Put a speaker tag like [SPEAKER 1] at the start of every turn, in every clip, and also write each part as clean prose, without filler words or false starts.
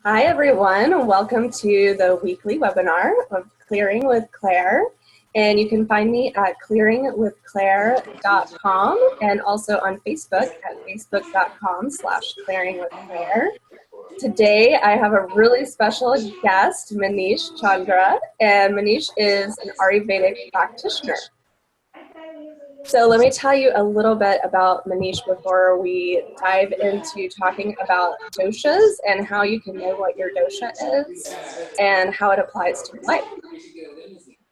[SPEAKER 1] Hi, everyone. Welcome to the weekly webinar of Clearing with Claire. And you can find me at clearingwithclaire.com and also on Facebook at facebook.com/clearingwithclaire. Today, I have a really special guest, Manish Chandra, and Manish is an Ayurvedic practitioner. So let me tell you a little bit about Manish before we dive into talking about doshas and how you can know what your dosha is and how it applies to life.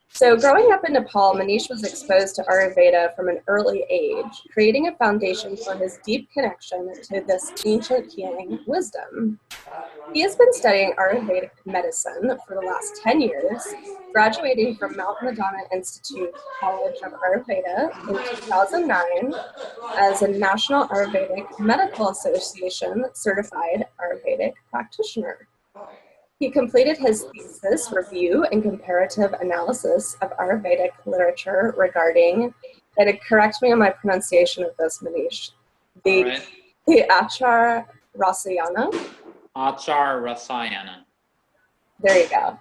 [SPEAKER 1] So growing up in Nepal, Manish was exposed to Ayurveda from an early age, creating a foundation for his deep connection to this ancient healing wisdom. He has been studying Ayurvedic medicine for the last 10 years, graduating from Mount Madonna Institute College of Ayurveda in 2009 as a National Ayurvedic Medical Association certified Ayurvedic practitioner. He completed his thesis review and comparative analysis of Ayurvedic literature regarding, and correct me on my pronunciation of this, Manish, the Achar Rasayana.
[SPEAKER 2] Achar Rasayana.
[SPEAKER 1] There you go.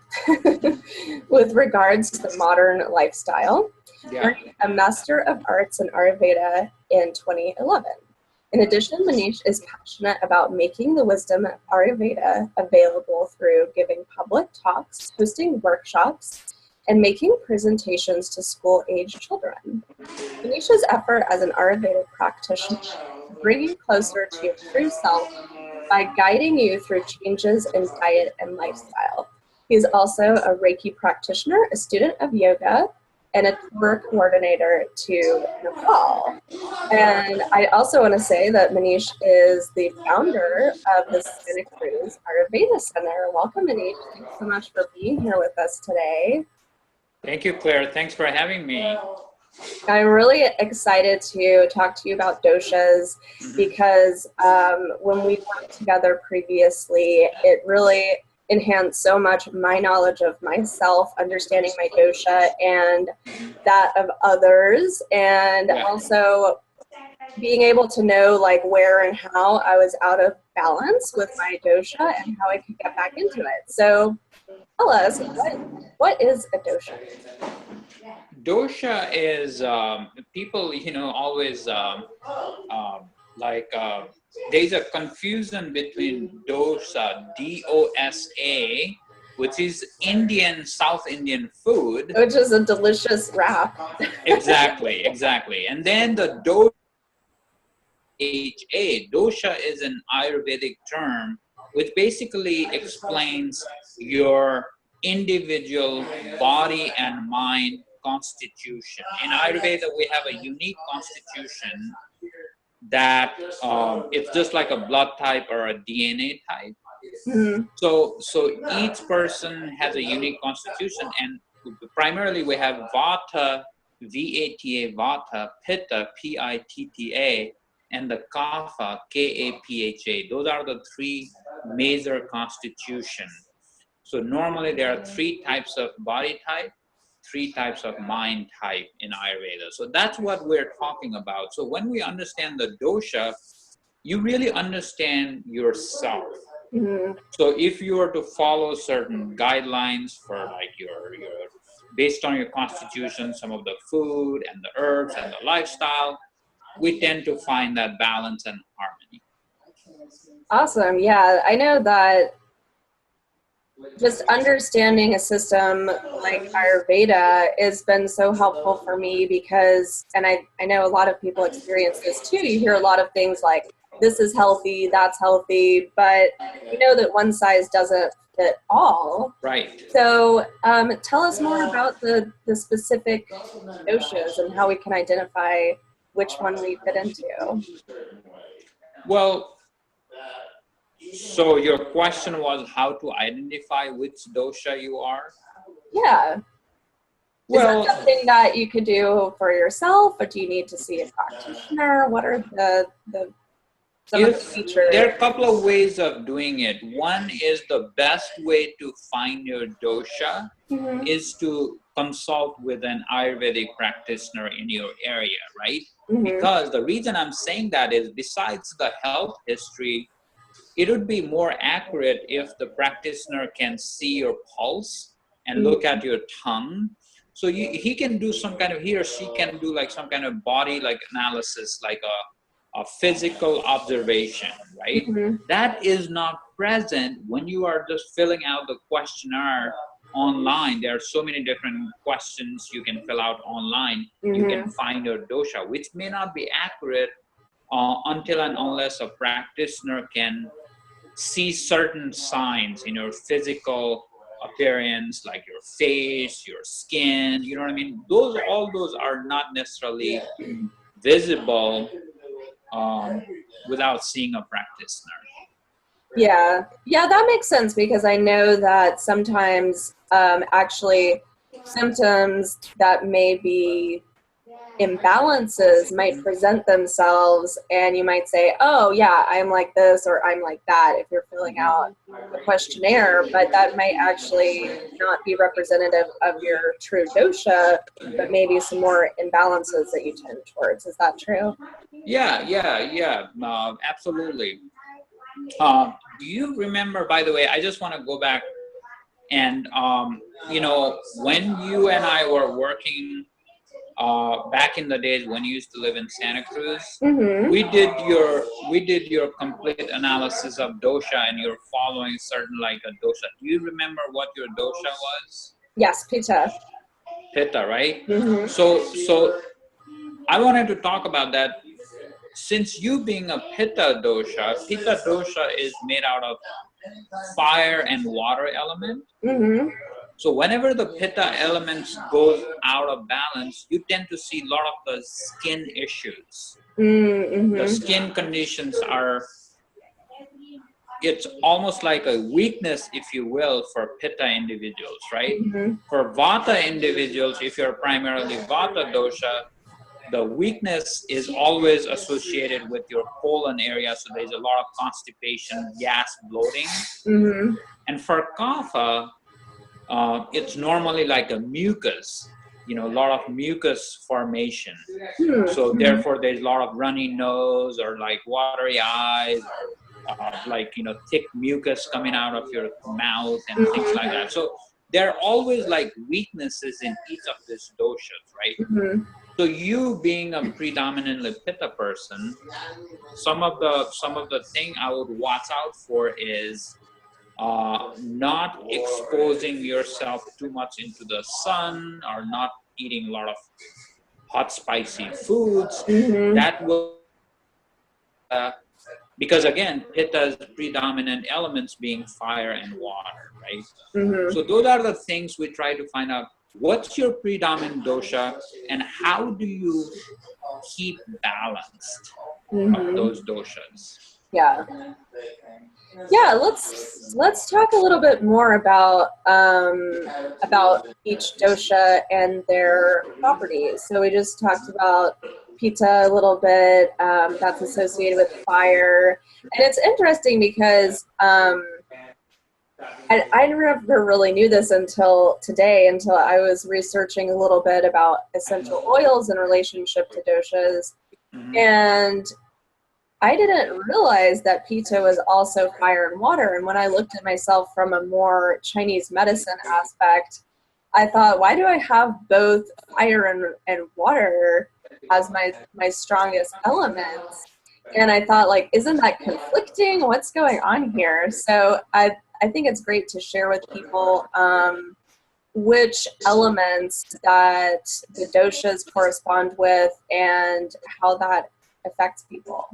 [SPEAKER 1] With regards to the modern lifestyle, earning a Master of Arts in Ayurveda in 2011. In addition, Manish is passionate about making the wisdom of Ayurveda available through giving public talks, hosting workshops, and making presentations to school-age children. Manish's effort as an Ayurvedic practitioner brings you closer to your true self by guiding you through changes in diet and lifestyle. He's also a Reiki practitioner, a student of yoga, and a tour coordinator to Nepal. And I also want to say that Manish is the founder of the Santa Cruz Ayurveda Center. Welcome, Manish. Thanks so much for being here with us today.
[SPEAKER 2] Thank you, Claire. Thanks for having me.
[SPEAKER 1] I'm really excited to talk to you about doshas because when we worked together previously, it really enhanced so much my knowledge of myself, understanding my dosha and that of others, and also being able to know like where and how I was out of balance with my dosha and how I could get back into it. So tell us, what is a dosha?
[SPEAKER 2] Dosha is, people, always there's a confusion between dosa, D-O-S-A, which is South Indian food.
[SPEAKER 1] Which is a delicious wrap.
[SPEAKER 2] Exactly. And then the dosha, H-A, dosha is an Ayurvedic term, which basically explains your individual body and mind constitution. In Ayurveda, we have a unique constitution that it's just like a blood type or a DNA type. So each person has a unique constitution, and primarily we have Vata, V-A-T-A, Vata, Pitta, P-I-T-T-A, and the Kapha, K-A-P-H-A. Those are the three major constitutions. So normally there are three types of body type, three types of mind type in Ayurveda. So that's what we're talking about. So when we understand the dosha, you really understand yourself. So if you were to follow certain guidelines for like your based on your constitution, some of the food and the herbs and the lifestyle, we tend to find that balance and harmony.
[SPEAKER 1] Awesome. Yeah, I know that just understanding a system like Ayurveda has been so helpful for me because, and I know a lot of people experience this too, you hear a lot of things like, this is healthy, that's healthy, but you know that one size doesn't fit all.
[SPEAKER 2] Right.
[SPEAKER 1] So tell us more about the specific doshas and how we can identify which one we fit into.
[SPEAKER 2] Well, so your question was how to identify which dosha you are?
[SPEAKER 1] Yeah.
[SPEAKER 2] Well,
[SPEAKER 1] is that something that you could do for yourself, or do you need to see a practitioner? What are some of the features?
[SPEAKER 2] There are a couple of ways of doing it. One is the best way to find your dosha is to consult with an Ayurvedic practitioner in your area, right? Because the reason I'm saying that is besides the health history, it would be more accurate if the practitioner can see your pulse and look at your tongue. So he can do some kind of, he or she can do like some kind of body like analysis, like a physical observation, right? That is not present when you are just filling out the questionnaire online. There are so many different questions you can fill out online. You can find your dosha, which may not be accurate until and unless a practitioner can see certain signs in your physical appearance, like your face, your skin, you know what I mean? All those are not necessarily visible without seeing a practitioner.
[SPEAKER 1] Yeah, that makes sense, because I know that sometimes actually symptoms that may be imbalances might present themselves, and you might say, oh yeah, I'm like this or I'm like that if you're filling out the questionnaire, but that might actually not be representative of your true dosha, but maybe some more imbalances that you tend towards. Is that true?
[SPEAKER 2] Yeah, absolutely. Do you remember, by the way, I just want to go back and when you and I were working back in the days when you used to live in Santa Cruz, we did your complete analysis of dosha, and you're following certain like a dosha. Do you remember what your dosha was?
[SPEAKER 1] Yes, Pitta.
[SPEAKER 2] Pitta, right? So I wanted to talk about that. Since you being a Pitta dosha is made out of fire and water element. So whenever the Pitta elements goes out of balance, you tend to see a lot of the skin issues. The skin conditions it's almost like a weakness, if you will, for Pitta individuals, right? For Vata individuals, if you're primarily Vata dosha, the weakness is always associated with your colon area. So there's a lot of constipation, gas, bloating. And for Kapha, it's normally like a mucus, a lot of mucus formation. So therefore there's a lot of runny nose or like watery eyes, or thick mucus coming out of your mouth and things like that. So there are always like weaknesses in each of these doshas, right? So you being a predominantly Pitta person, some of the thing I would watch out for is not exposing yourself too much into the sun, or not eating a lot of hot spicy foods. That will because again, Pitta's predominant elements being fire and water, right? So those are the things we try to find out. What's your predominant dosha, and how do you keep balanced of those doshas?
[SPEAKER 1] Yeah, let's talk a little bit more about each dosha and their properties. So we just talked about Pitta a little bit. That's associated with fire, and it's interesting because I never really knew this until today, until I was researching a little bit about essential oils in relationship to doshas, and I didn't realize that Pitta was also fire and water. And when I looked at myself from a more Chinese medicine aspect, I thought, why do I have both fire and water as my strongest elements? And I thought, like, isn't that conflicting? What's going on here? So I think it's great to share with people which elements that the doshas correspond with and how that affects people.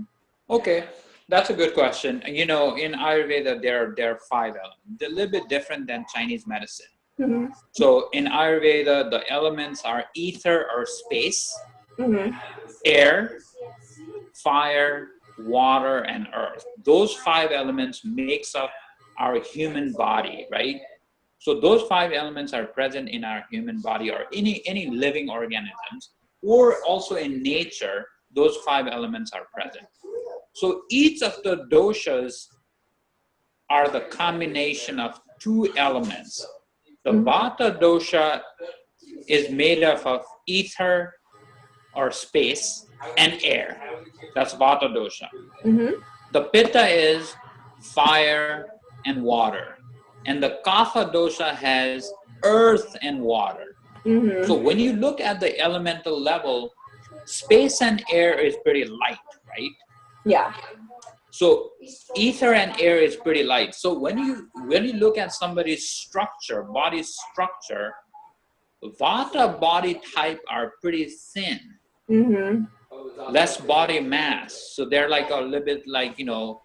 [SPEAKER 2] Okay, that's a good question. In Ayurveda, there are 5 elements. They're a little bit different than Chinese medicine. So in Ayurveda, the elements are ether or space, air, fire, water, and earth. Those 5 elements makes up our human body, right? So those 5 elements are present in our human body, or any living organisms, or also in nature. Those 5 elements are present. So each of the doshas are the combination of 2 elements. The Bata dosha is made up of ether or space and air. That's Bata dosha. The Pitta is fire, and water. And the Kapha dosha has earth and water. So when you look at the elemental level, space and air is pretty light, right?
[SPEAKER 1] Yeah.
[SPEAKER 2] So ether and air is pretty light. So when you look at somebody's structure, body structure, Vata body type are pretty thin, less body mass. So they're like a little bit like, you know,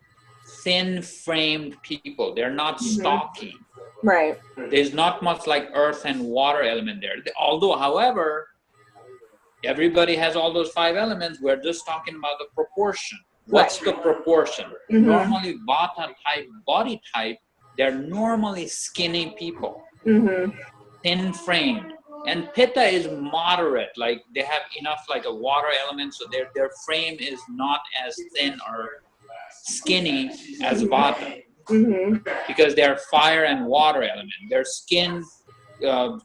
[SPEAKER 2] thin framed people. They're not stocky.
[SPEAKER 1] Right.
[SPEAKER 2] There's not much like earth and water element there. Although, however, everybody has all those 5 elements. We're just talking about the proportion. What's the proportion? Normally, Vata type body type, they're normally skinny people, thin framed. And Pitta is moderate, like they have enough like a water element, so their frame is not as thin or skinny as Vata, because they're fire and water element. Their skin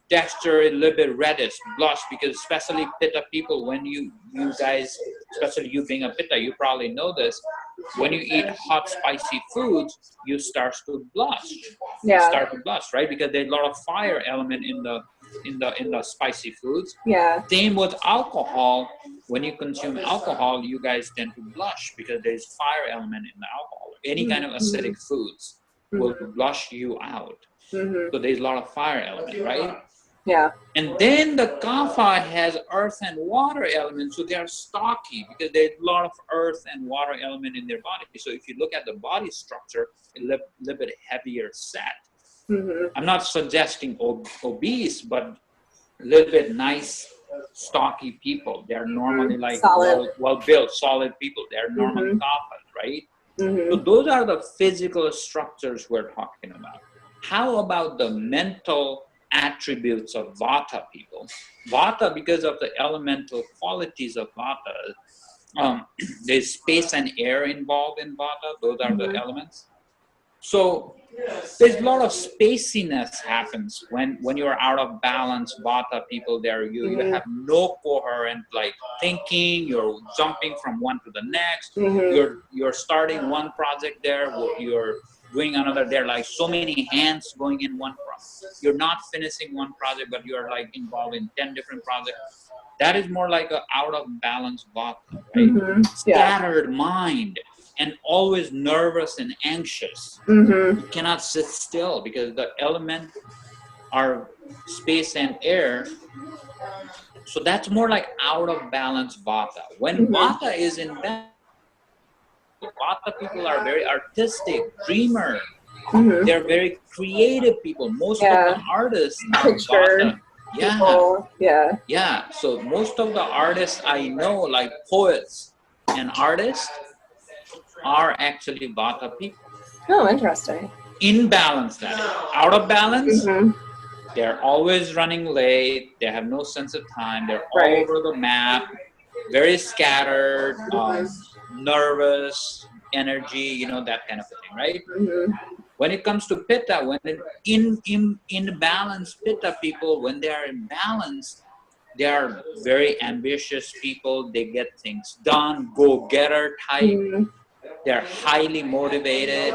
[SPEAKER 2] texture is a little bit reddish, blush, because especially Pitta people, when you guys, especially you being a Pitta, you probably know this, when you eat hot spicy foods, you start to blush.
[SPEAKER 1] Yeah.
[SPEAKER 2] You start to blush, right? Because there's a lot of fire element in the spicy foods.
[SPEAKER 1] Yeah.
[SPEAKER 2] Same with alcohol. When you consume alcohol, you guys tend to blush because there's fire element in the alcohol. Any kind of acidic foods will blush you out. So there's a lot of fire element, right?
[SPEAKER 1] Yeah.
[SPEAKER 2] And then the Kapha has earth and water elements, so they're stocky because there's a lot of earth and water element in their body. So if you look at the body structure, a little bit heavier set. I'm not suggesting obese, but a little bit nice, stocky people. They're normally like well-built, solid people. They're normally Kaphas, right? So those are the physical structures we're talking about. How about the mental attributes of Vata people? Vata, because of the elemental qualities of Vata, there's space and air involved in Vata. Those are the elements. So there's a lot of spaciness happens when you're out of balance. Vata people, there you have no coherent like thinking. You're jumping from one to the next. You're starting one project there, you're doing another there, like so many hands going in one project. You're not finishing one project, but you're like involved in 10 different projects. That is more like a out of balance Vata, right? Scattered mind. And always nervous and anxious. You cannot sit still because the elements are space and air. So that's more like out of balance Vata. When Vata is in balance, Vata people are very artistic, dreamer. They're very creative people. Most of the artists are Vata. Yeah. So most of the artists I know, like poets and artists, are actually Vata people.
[SPEAKER 1] Oh, interesting.
[SPEAKER 2] In balance, that is. Out of balance, they're always running late. They have no sense of time. They're all over the map, very scattered, nervous, energy, you know, that kind of thing, right? When it comes to Pitta, when in balance Pitta people, when they are in balance, they are very ambitious people. They get things done, go-getter type. They're highly motivated.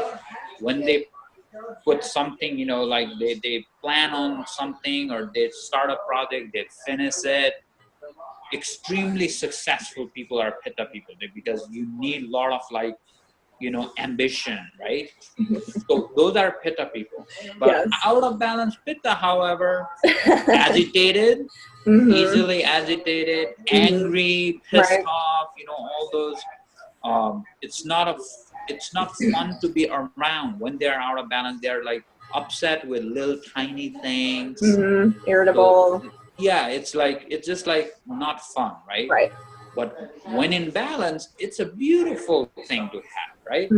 [SPEAKER 2] When they put something, you know, like they plan on something or they start a project, they finish it. Extremely successful people are Pitta people because you need a lot of like, you know, ambition, right? So those are Pitta people. But out of balance Pitta, however, agitated, easily agitated, angry, pissed off, you know, all those. It's not fun to be around when they're out of balance. They're like upset with little tiny things,
[SPEAKER 1] irritable.
[SPEAKER 2] So, it's just like not fun, right? But when in balance, it's a beautiful thing to have, right?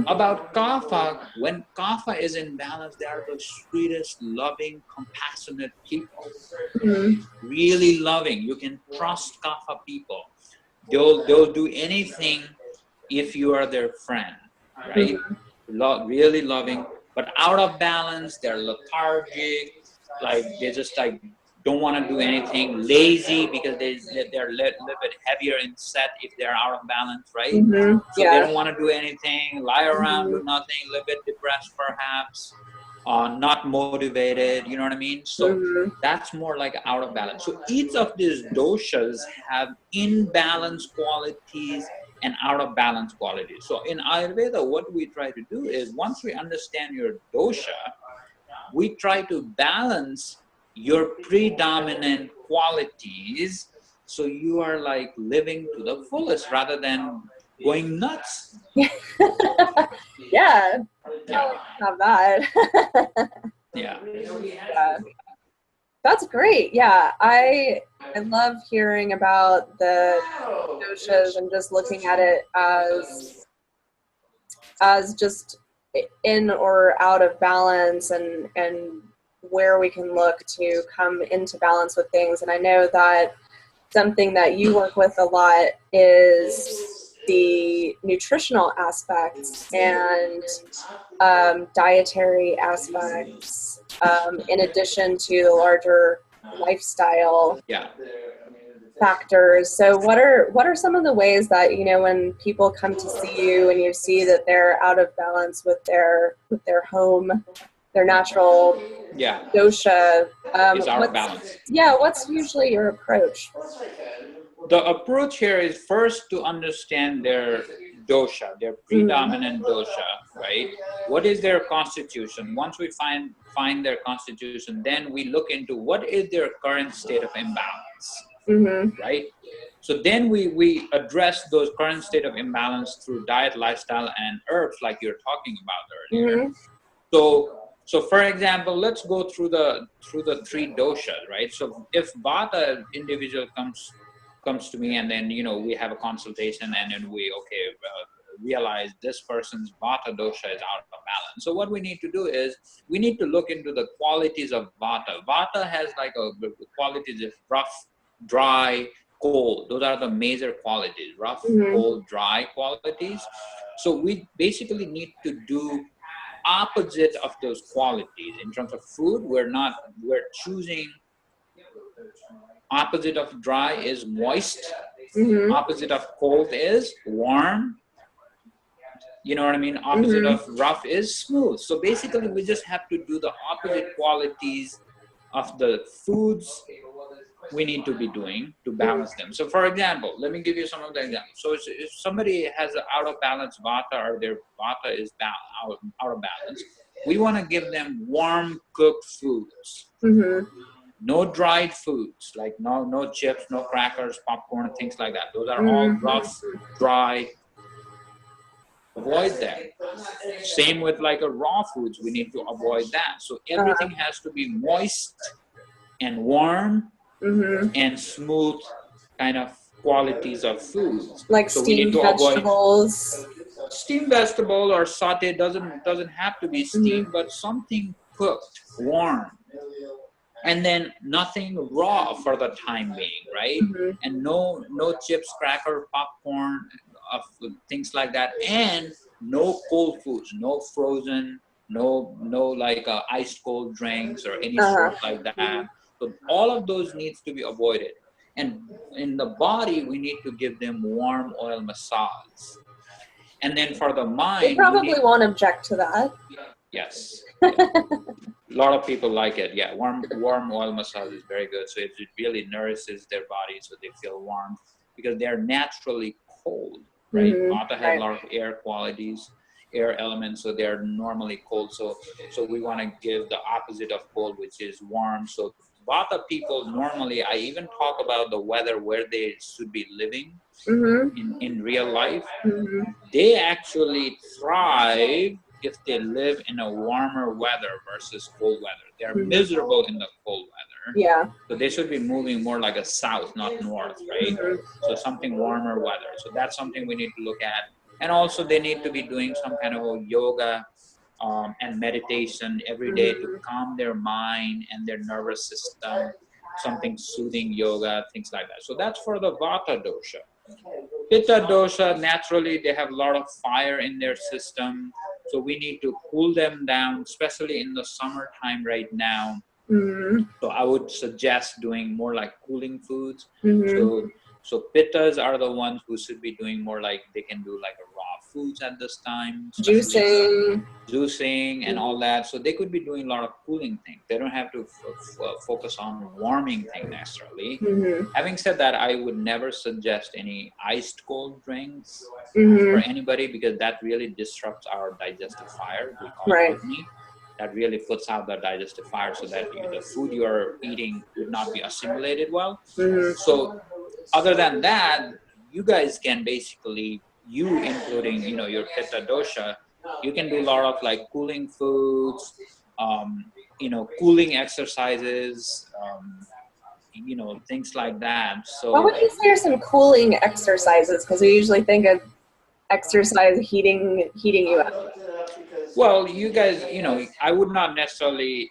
[SPEAKER 2] About Kapha, when Kapha is in balance, they are the sweetest, loving, compassionate people. Really loving. You can trust Kapha people. They'll do anything if you are their friend, right? Really loving, but out of balance, they're lethargic, like they just like don't want to do anything, lazy because they're a little bit heavier in set if they're out of balance, right? So they don't want to do anything, lie around, do nothing, a little bit depressed perhaps, not motivated, you know what I mean? So that's more like out of balance. So each of these doshas have imbalanced qualities and out of balance qualities. So in Ayurveda, what we try to do is once we understand your dosha, we try to balance your predominant qualities so you are like living to the fullest rather than going nuts.
[SPEAKER 1] Yeah. Not bad.
[SPEAKER 2] Yeah.
[SPEAKER 1] That's great. Yeah, I love hearing about the doshas and just looking at it as just in or out of balance, and where we can look to come into balance with things. And I know that something that you work with a lot is the nutritional aspects and dietary aspects, in addition to the larger lifestyle factors. So what are some of the ways that, you know, when people come to see you and you see that they're out of balance with their home, their natural dosha,
[SPEAKER 2] is out of balance.
[SPEAKER 1] Yeah, what's usually your approach?
[SPEAKER 2] The approach here is first to understand their dosha, their predominant dosha, right? What is their constitution? Once we find their constitution, then we look into what is their current state of imbalance, right? So then we address those current state of imbalance through diet, lifestyle, and herbs, like you're talking about earlier. So for example, let's go through the three doshas, right? So if Bata individual comes to me, and then, you know, we have a consultation, and then we realize this person's Bata dosha is out of balance. So what we need to do is we need to look into the qualities of Bata. Bata has like the qualities of rough, dry, cold. Those are the major qualities: rough, cold, dry qualities. So we basically need to do opposite of those qualities. In terms of food, we're choosing opposite of dry is moist, opposite of cold is warm, you know what I mean? Opposite of rough is smooth. So basically we just have to do the opposite qualities of the foods we need to be doing to balance them. So for example, let me give you some of the examples. So if somebody has an out of balance Vata, or their Vata is out of balance, we want to give them warm cooked foods. No dried foods, like no chips, no crackers, popcorn, things like that. Those are all rough, dry. Avoid that. Same with like a raw foods, we need to avoid that. So everything has to be moist and warm and smooth kind of qualities of foods.
[SPEAKER 1] Like
[SPEAKER 2] so
[SPEAKER 1] steamed vegetables.
[SPEAKER 2] Steamed vegetable or sauté doesn't have to be steamed, but something cooked, warm. And then nothing raw for the time being, right? And no chips, cracker, popcorn, things like that, and no cold foods, no frozen, no like ice cold drinks or any sort like that. So all of those needs to be avoided. And in the body, we need to give them warm oil massage. And then for the mind,
[SPEAKER 1] they probably won't object to that.
[SPEAKER 2] Yes. A lot of people like it. Yeah, warm oil massage is very good. So it really nourishes their body so they feel warm, because they're naturally cold, right? Bata has a lot of air qualities, air elements, so they're normally cold. So we want to give the opposite of cold, which is warm. So Bata people normally, I even talk about the weather where they should be living in real life. They actually thrive if they live in a warmer weather versus cold weather. They're miserable in the cold weather.
[SPEAKER 1] Yeah.
[SPEAKER 2] So they should be moving more like a south, not north, right? So something warmer weather. So that's something we need to look at. And also they need to be doing some kind of yoga and meditation every day to calm their mind and their nervous system, something soothing yoga, things like that. So that's for the Vata dosha. Pitta dosha, naturally they have a lot of fire in their system. So we need to cool them down, especially in the summertime right now. So I would suggest doing more like cooling foods.
[SPEAKER 1] Mm-hmm.
[SPEAKER 2] So pittas are the ones who should be doing more like, they can do like a raw foods at this time, especially
[SPEAKER 1] Juicing.
[SPEAKER 2] juicing and all that. So they could be doing a lot of cooling things. They don't have to focus on warming thing necessarily.
[SPEAKER 1] Mm-hmm.
[SPEAKER 2] Having said that, I would never suggest any iced cold drinks
[SPEAKER 1] Mm-hmm.
[SPEAKER 2] for anybody, because that really disrupts our digestive fire. We call
[SPEAKER 1] Right.
[SPEAKER 2] it ghee. That really puts out the digestive fire, so that the food you are eating would not be assimilated well.
[SPEAKER 1] Mm-hmm.
[SPEAKER 2] So other than that, you guys can basically, you including, you know, your pitta dosha, you can do a lot of like cooling foods, you know, cooling exercises, you know, things like that. So
[SPEAKER 1] What would you say are some cooling exercises? Because we usually think of exercise heating you up.
[SPEAKER 2] well, you guys, you know, I would not necessarily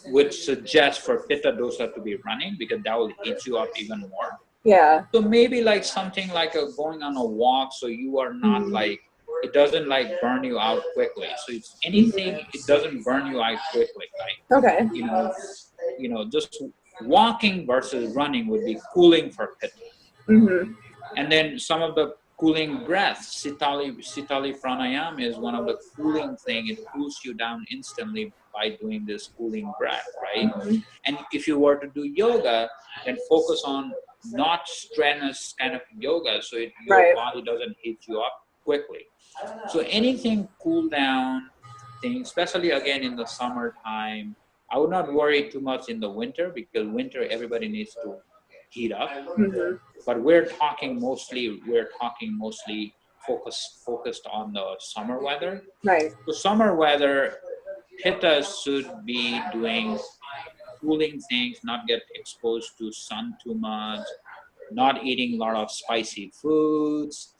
[SPEAKER 2] would suggest for pitta dosha to be running, because that will heat you up even more.
[SPEAKER 1] Yeah.
[SPEAKER 2] So maybe like something like a going on a walk, so you are not like, it doesn't like burn you out quickly. So it's anything, it doesn't burn you out quickly. Like,
[SPEAKER 1] Okay.
[SPEAKER 2] you know, just walking versus running would be cooling for pitta.
[SPEAKER 1] Mm-hmm.
[SPEAKER 2] And then some of the cooling breaths, sitali pranayam is one of the cooling thing. It cools you down instantly by doing this cooling breath, right?
[SPEAKER 1] Mm-hmm.
[SPEAKER 2] And if you were to do yoga, then focus on not strenuous kind of yoga, so your
[SPEAKER 1] Right.
[SPEAKER 2] body doesn't heat you up quickly. So anything cool down thing, especially again in the summertime, I would not worry too much in the winter, because winter everybody needs to heat up.
[SPEAKER 1] Mm-hmm.
[SPEAKER 2] But we're talking mostly focused on the summer weather.
[SPEAKER 1] Right.
[SPEAKER 2] So summer weather, pitta should be doing cooling things, not get exposed to sun too much, not eating a lot of spicy foods,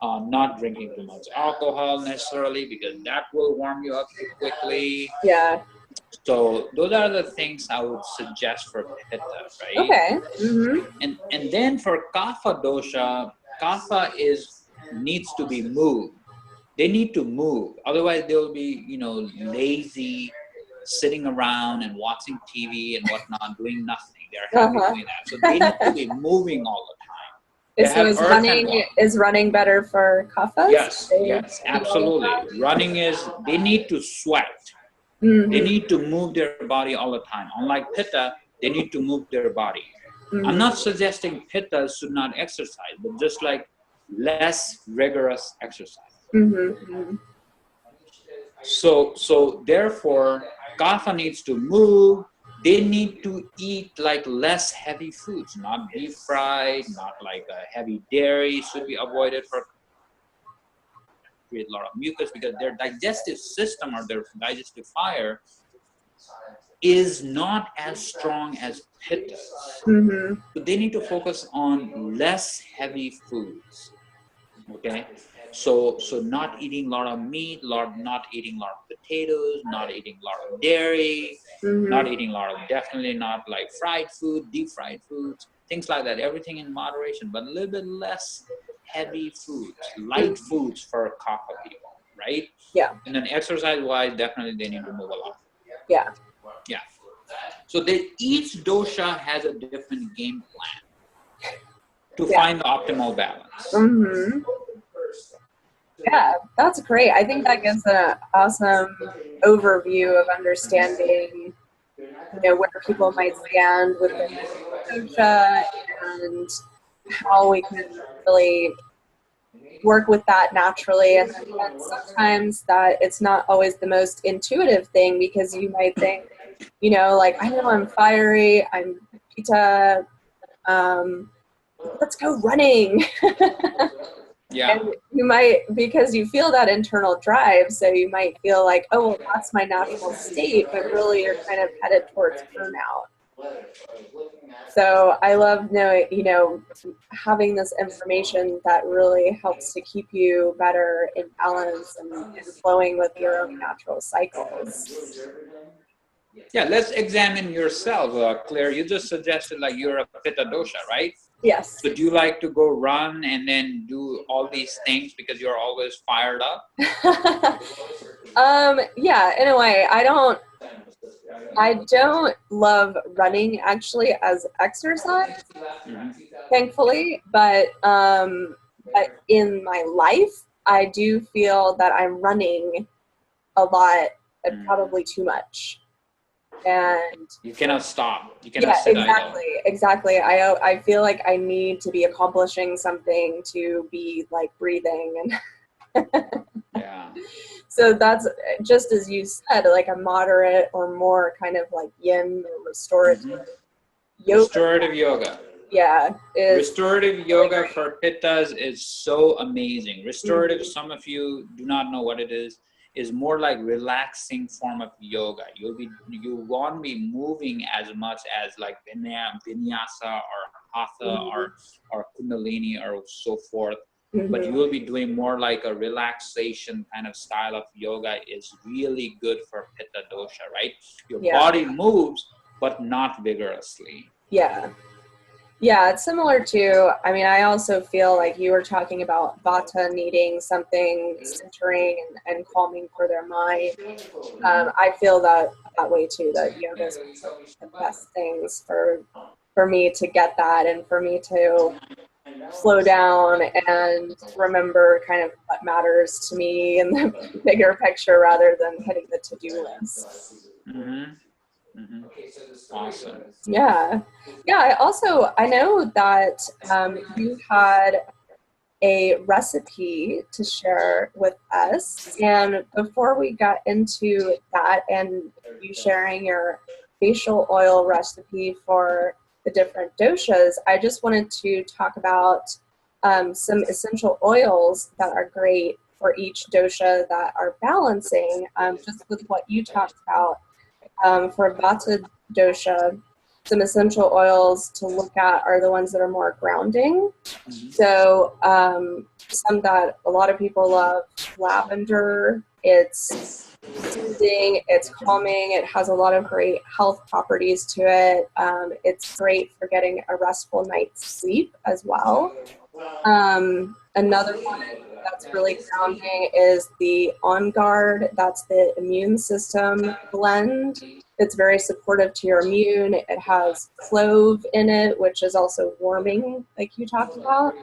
[SPEAKER 2] not drinking too much alcohol necessarily, because that will warm you up too quickly.
[SPEAKER 1] Yeah.
[SPEAKER 2] So those are the things I would suggest for pitta, right?
[SPEAKER 1] Okay. Mm-hmm.
[SPEAKER 2] And then for kapha dosha, kapha needs to be moved. They need to move, otherwise they'll be, you know, lazy, sitting around and watching TV and whatnot, doing nothing. They're happy doing that. So they need to be moving all the time. They
[SPEAKER 1] So is running better for kaphas?
[SPEAKER 2] Yes, absolutely. Running they need to sweat.
[SPEAKER 1] Mm-hmm.
[SPEAKER 2] They need to move their body all the time. Unlike pitta, they need to move their body.
[SPEAKER 1] Mm-hmm.
[SPEAKER 2] I'm not suggesting pitta should not exercise, but just like less rigorous exercise.
[SPEAKER 1] Mm-hmm.
[SPEAKER 2] So therefore, kapha needs to move. They need to eat like less heavy foods, not deep fried, not like heavy dairy should be avoided for create a lot of mucus, because their digestive system or their digestive fire is not as strong as pitta.
[SPEAKER 1] Mm-hmm.
[SPEAKER 2] So they need to focus on less heavy foods. Okay, so not eating a lot of meat, not eating a lot of potatoes, not eating a lot of dairy,
[SPEAKER 1] Mm-hmm.
[SPEAKER 2] not eating a lot of, definitely not like fried food, deep fried foods, things like that. Everything in moderation, but a little bit less heavy foods, light foods for kapha people, right?
[SPEAKER 1] Yeah.
[SPEAKER 2] And then exercise wise, definitely they need to move a lot.
[SPEAKER 1] Yeah.
[SPEAKER 2] Yeah. So each dosha has a different game plan to find the optimal balance.
[SPEAKER 1] Mm-hmm. Yeah, that's great. I think that gives an awesome overview of understanding, where people might stand with the dosha and how we can really work with that naturally. And sometimes that it's not always the most intuitive thing, because you might think, like, I know I'm fiery, I'm pitta, let's go running.
[SPEAKER 2] Yeah.
[SPEAKER 1] And you might, because you feel that internal drive, so you might feel like, oh, well, that's my natural state, but really you're kind of headed towards burnout. So I love knowing, having this information that really helps to keep you better in balance and flowing with your own natural cycles.
[SPEAKER 2] Yeah, let's examine yourself, Claire. You just suggested like you're a pitta dosha, right?
[SPEAKER 1] Yes.
[SPEAKER 2] So do you like to go run and then do all these things because you're always fired up?
[SPEAKER 1] Yeah, in a way. I don't I don't love running actually as exercise, thankfully, but in my life, I do feel that I'm running a lot and probably too much. And
[SPEAKER 2] You cannot stop. You cannot
[SPEAKER 1] yeah,
[SPEAKER 2] sit idle.
[SPEAKER 1] exactly. I feel like I need to be accomplishing something to be like breathing and
[SPEAKER 2] Yeah.
[SPEAKER 1] so that's just as you said, like a moderate or more kind of like yin or restorative yoga.
[SPEAKER 2] Restorative yoga.
[SPEAKER 1] Yeah.
[SPEAKER 2] Restorative yoga for pittas is so amazing. Restorative, some of you do not know what it is more like relaxing form of yoga. You won't be moving as much as like vinyasa or hatha or kundalini or so forth. But you will be doing more like a relaxation kind of style of yoga is really good for pitta dosha, right? Your body moves, but not vigorously.
[SPEAKER 1] Yeah. Yeah, it's similar to, I mean, I also feel like you were talking about Bata needing something centering and calming for their mind. I feel that way too, that yoga is the best things for me to get that and for me to slow down and remember kind of what matters to me in the bigger picture rather than hitting the to-do list.
[SPEAKER 2] Awesome.
[SPEAKER 1] Yeah. I know that you had a recipe to share with us. And before we got into that and you sharing your facial oil recipe for the different doshas, I just wanted to talk about some essential oils that are great for each dosha that are balancing, just with what you talked about. For Vata dosha, some essential oils to look at are the ones that are more grounding. So some that a lot of people love, lavender. It's soothing, it's calming, it has a lot of great health properties to it. It's great for getting a restful night's sleep as well. Another one that's really grounding is the On Guard. That's the immune system blend. It's very supportive to your immune. It has clove in it, which is also warming, like you talked about.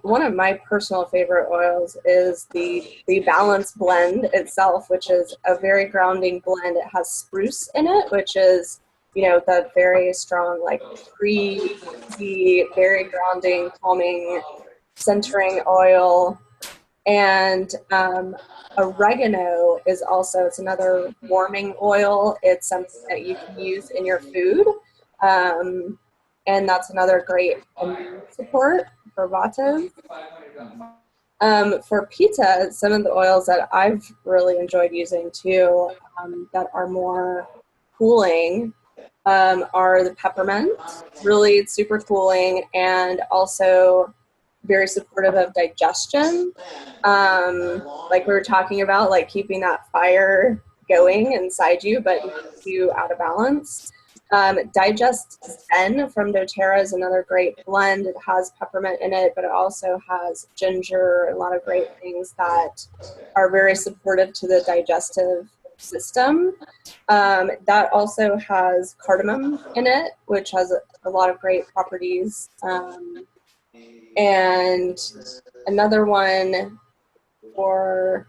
[SPEAKER 1] One of my personal favorite oils is the Balance blend itself, which is a very grounding blend. It has spruce in it, which is, you know, that very strong, like tree, very grounding, calming, centering oil. And oregano is also, it's another warming oil. It's something that you can use in your food. And that's another great immune support for Vata. For Pitta, some of the oils that I've really enjoyed using too, that are more cooling, are the peppermint. Really, it's super cooling and also very supportive of digestion. Like we were talking about, like keeping that fire going inside you, but not too out of balance. Digest Zen from doTERRA is another great blend. It has peppermint in it, but it also has ginger, a lot of great things that are very supportive to the digestive system. That also has cardamom in it, which has a lot of great properties. And another one for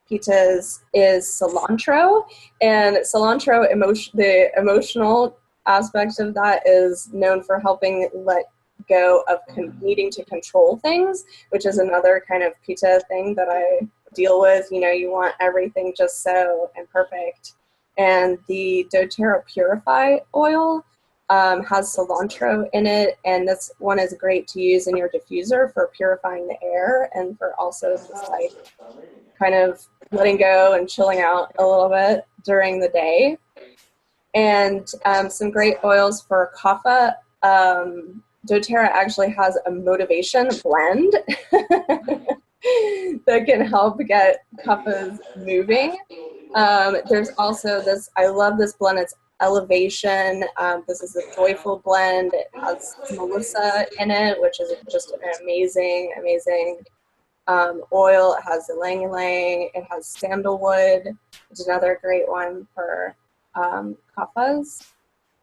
[SPEAKER 1] pitas is cilantro, and cilantro the emotional aspect of that is known for helping let go of needing to control things, which is another kind of pita thing that I deal with. You know, you want everything just so and perfect. And the doTERRA Purify oil has cilantro in it, and this one is great to use in your diffuser for purifying the air and for also just like kind of letting go and chilling out a little bit during the day. And some great oils for kapha. doTERRA actually has a motivation blend that can help get kaphas moving. There's also this, I love this blend, it's Elevation. This is a joyful blend. It has Melissa in it, which is just an amazing, amazing oil. It has ylang ylang. It has sandalwood, which is another great one for kaphas.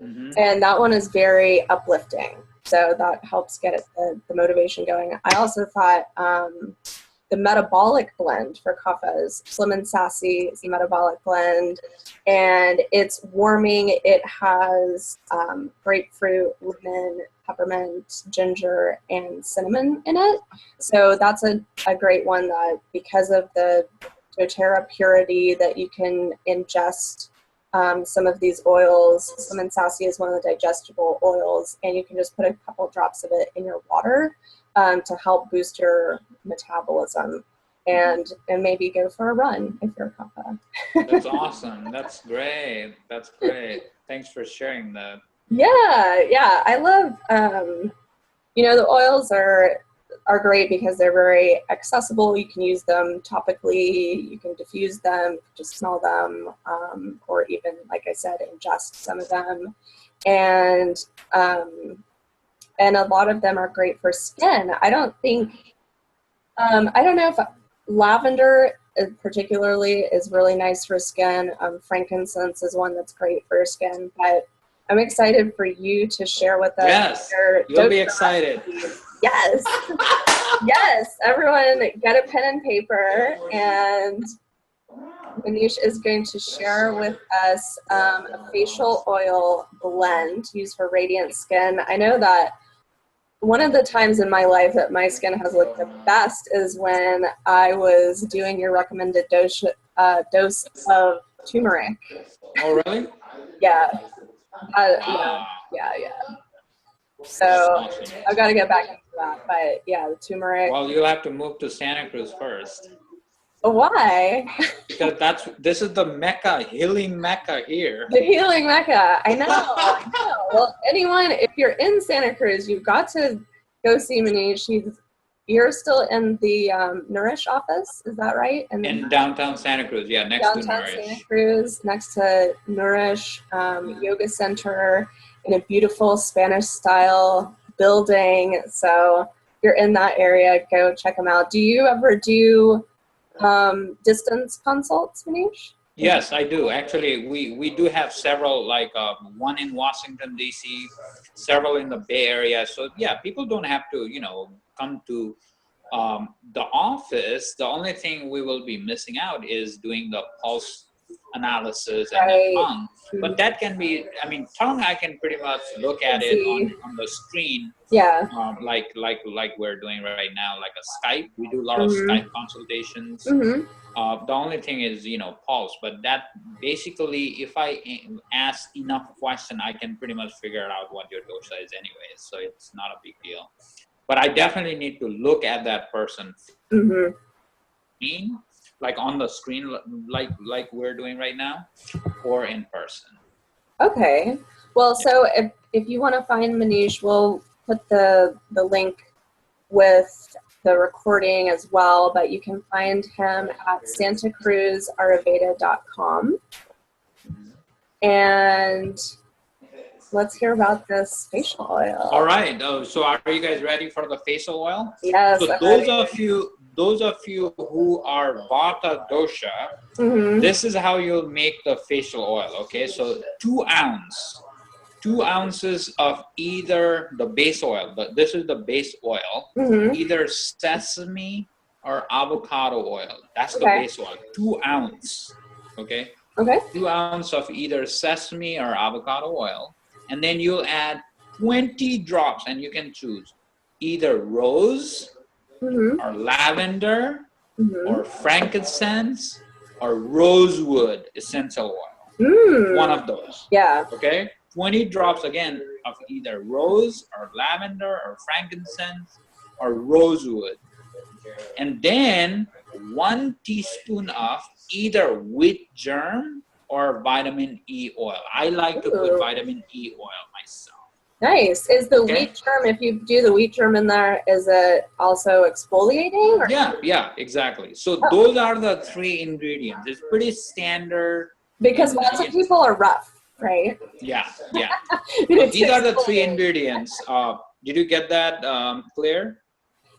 [SPEAKER 1] And that one is very uplifting. So that helps get the motivation going. I also thought the metabolic blend for kaphas, Slim and Sassy is a metabolic blend, and it's warming. It has grapefruit, lemon, peppermint, ginger, and cinnamon in it. So that's a great one that, because of the doTERRA purity, that you can ingest some of these oils. Slim and Sassy is one of the digestible oils, and you can just put a couple drops of it in your water to help boost your metabolism, and maybe go for a run if you're a kapha.
[SPEAKER 2] That's awesome. That's great. That's great. Thanks for sharing that.
[SPEAKER 1] Yeah, I love, the oils are great because they're very accessible. You can use them topically, you can diffuse them, just smell them, or even, like I said, ingest some of them. And a lot of them are great for skin. I don't know if lavender particularly is really nice for skin. Frankincense is one that's great for your skin, but I'm excited for you to share with us.
[SPEAKER 2] Yes, you'll be excited.
[SPEAKER 1] Yes. Yes, everyone get a pen and paper, and Manish is going to share with us a facial oil blend used for radiant skin. I know that one of the times in my life that my skin has looked the best is when I was doing your recommended dose of turmeric.
[SPEAKER 2] Oh, really?
[SPEAKER 1] Yeah.
[SPEAKER 2] Wow.
[SPEAKER 1] Yeah. So I've got to get back into that. But yeah, the turmeric.
[SPEAKER 2] Well, you'll have to move to Santa Cruz first.
[SPEAKER 1] Why?
[SPEAKER 2] Because this is the Mecca, healing Mecca here.
[SPEAKER 1] The healing Mecca. I know. Well, anyone, if you're in Santa Cruz, you've got to go see Manish. You're still in the Nourish office, is that right?
[SPEAKER 2] In downtown Santa Cruz, yeah, next to Nourish.
[SPEAKER 1] Downtown Santa Cruz, next to Nourish Yoga Center, in a beautiful Spanish-style building. So if you're in that area, go check them out. Do you ever do distance consults, Manish?
[SPEAKER 2] Yes, I do. Actually, we do have several, like one in Washington, D.C., several in the Bay Area. So, yeah, people don't have to, come to the office. The only thing we will be missing out is doing the pulse analysis and the tongue. But that can be, tongue I can pretty much look at it on the screen.
[SPEAKER 1] Yeah.
[SPEAKER 2] Like we're doing right now, like a Skype. We do a lot of Skype consultations. The only thing is, pulse. But that basically, if I ask enough question, I can pretty much figure out what your dosha is anyways. So it's not a big deal. But I definitely need to look at that person. Like on the screen, like we're doing right now, or in person.
[SPEAKER 1] Okay. Well, so if you want to find Manish, we'll put the link with the recording as well, but you can find him at santacruzayurveda.com. And let's hear about this facial oil.
[SPEAKER 2] All right. So are you guys ready for the facial oil?
[SPEAKER 1] Yes.
[SPEAKER 2] So those of you who are Bata dosha, this is how you'll make the facial oil. Okay. So 2 ounces of either the base oil, but this is the base oil, either sesame or avocado oil. That's the base oil. 2 ounces. Okay. 2 ounces of either sesame or avocado oil. And then you'll add 20 drops, and you can choose either rose or lavender or frankincense or rosewood essential oil. One of those.
[SPEAKER 1] Yeah.
[SPEAKER 2] Okay? 20 drops again of either rose or lavender or frankincense or rosewood. And then 1 teaspoon of either wheat germ or vitamin E oil. I like to put vitamin E oil myself.
[SPEAKER 1] Nice. Is the wheat germ, if you do the wheat germ in there, is it also exfoliating? Or?
[SPEAKER 2] Yeah, exactly. So those are the 3 ingredients. It's pretty standard.
[SPEAKER 1] Because lots of people are rough, right?
[SPEAKER 2] Yeah. These are the 3 ingredients. Did you get that clear?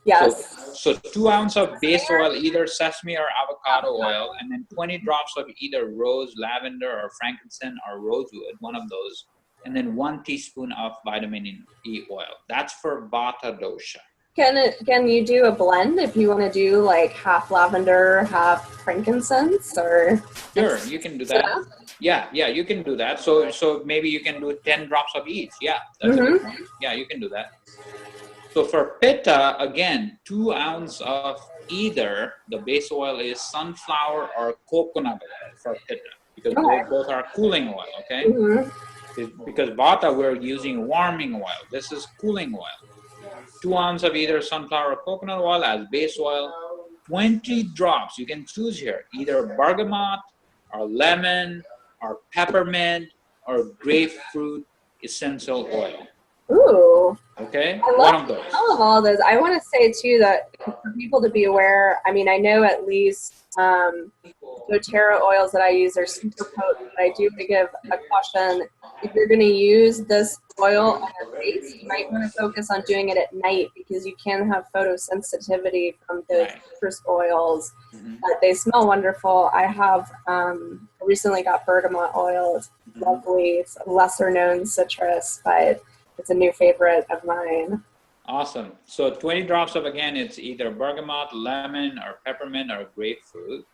[SPEAKER 1] Yes.
[SPEAKER 2] So 2 ounces of base oil, either sesame or avocado oil, and then 20 drops of either rose, lavender, or frankincense or rosewood, one of those, and then 1 teaspoon of vitamin E oil. That's for Bata dosha.
[SPEAKER 1] Can you do a blend if you want to do like half lavender, half frankincense, or?
[SPEAKER 2] Sure, you can do that. Yeah, you can do that. So maybe you can do 10 drops of each. Yeah, that's a good one. Yeah, you can do that. So for pitta, again, 2 ounces of either the base oil is sunflower or coconut oil for pitta, because both are cooling oil, okay? Because Vata, we're using warming oil. This is cooling oil. 2 ounces of either sunflower or coconut oil as base oil. 20 drops, you can choose here, either bergamot or lemon or peppermint or grapefruit essential oil.
[SPEAKER 1] Ooh.
[SPEAKER 2] Okay,
[SPEAKER 1] I
[SPEAKER 2] one
[SPEAKER 1] love
[SPEAKER 2] of those.
[SPEAKER 1] all those. I want to say too that for people to be aware, I mean, I know at least doTERRA oils that I use are super potent, but I do want to give a caution. If you're going to use this oil on your face, you might want to focus on doing it at night because you can have photosensitivity from those citrus oils. But they smell wonderful. I have recently got bergamot oil. It's lovely. It's a lesser known citrus, but it's a new favorite of mine.
[SPEAKER 2] Awesome. So 20 drops of, again, it's either bergamot, lemon, or peppermint, or grapefruit.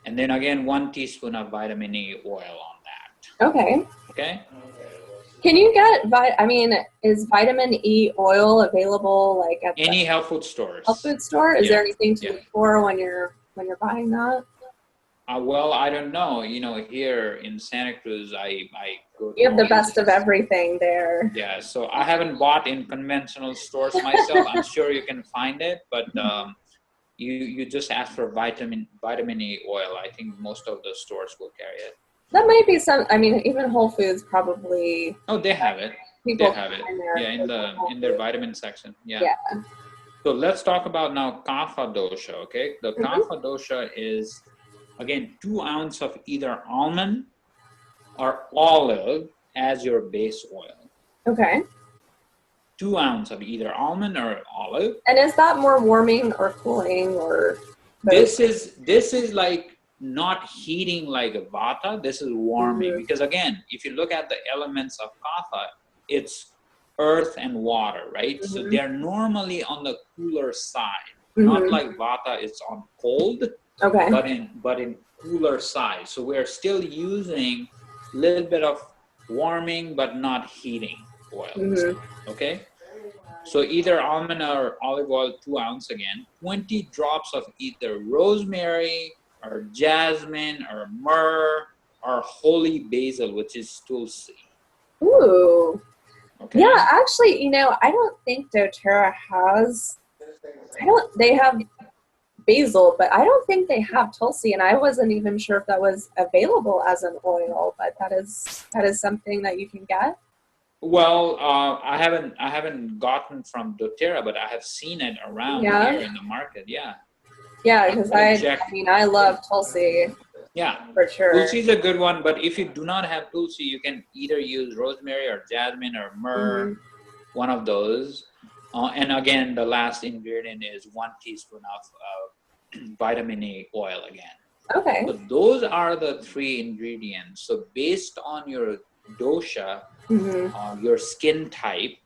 [SPEAKER 2] And then again, 1 teaspoon of vitamin E oil on that.
[SPEAKER 1] Okay.
[SPEAKER 2] Okay.
[SPEAKER 1] Can you get, is vitamin E oil available like at
[SPEAKER 2] any health food stores?
[SPEAKER 1] Health food store? Is there anything to look for when you're buying that?
[SPEAKER 2] Well, I don't know. You know, here in Santa Cruz, I go to
[SPEAKER 1] you have the best of everything there.
[SPEAKER 2] Yeah, so I haven't bought in conventional stores myself. I'm sure you can find it, but you just ask for vitamin E oil. I think most of the stores will carry it.
[SPEAKER 1] That might be even Whole Foods probably.
[SPEAKER 2] Oh, they have it. They have it. Yeah, in their vitamin section. Yeah. So let's talk about now kapha dosha. Okay, the kapha dosha is, again, 2 ounces of either almond or olive as your base oil.
[SPEAKER 1] Okay.
[SPEAKER 2] 2 ounces of either almond or olive.
[SPEAKER 1] And is that more warming or cooling or?
[SPEAKER 2] Both? This is like not heating like a Vata. This is warming because, again, if you look at the elements of kapha, it's earth and water, right? So they're normally on the cooler side, not like Vata. It's on cold. Okay. But in cooler side. So we're still using a little bit of warming but not heating oils. Okay. So either almond or olive oil, 2 ounces again. 20 drops of either rosemary or jasmine or myrrh or holy basil, which is tulsi.
[SPEAKER 1] Ooh. Okay. Yeah, actually, I don't think doTERRA has. They have basil, but I don't think they have tulsi, and I wasn't even sure if that was available as an oil. But that is something that you can get.
[SPEAKER 2] Well, I haven't gotten from doTERRA, but I have seen it around here in the market. Yeah.
[SPEAKER 1] Yeah, because I love tulsi.
[SPEAKER 2] Yeah,
[SPEAKER 1] for sure.
[SPEAKER 2] Tulsi is a good one, but if you do not have tulsi, you can either use rosemary or jasmine or myrrh, one of those. And again, the last ingredient is 1 teaspoon of vitamin E oil again.
[SPEAKER 1] Okay.
[SPEAKER 2] So those are the 3 ingredients. So based on your dosha, your skin type,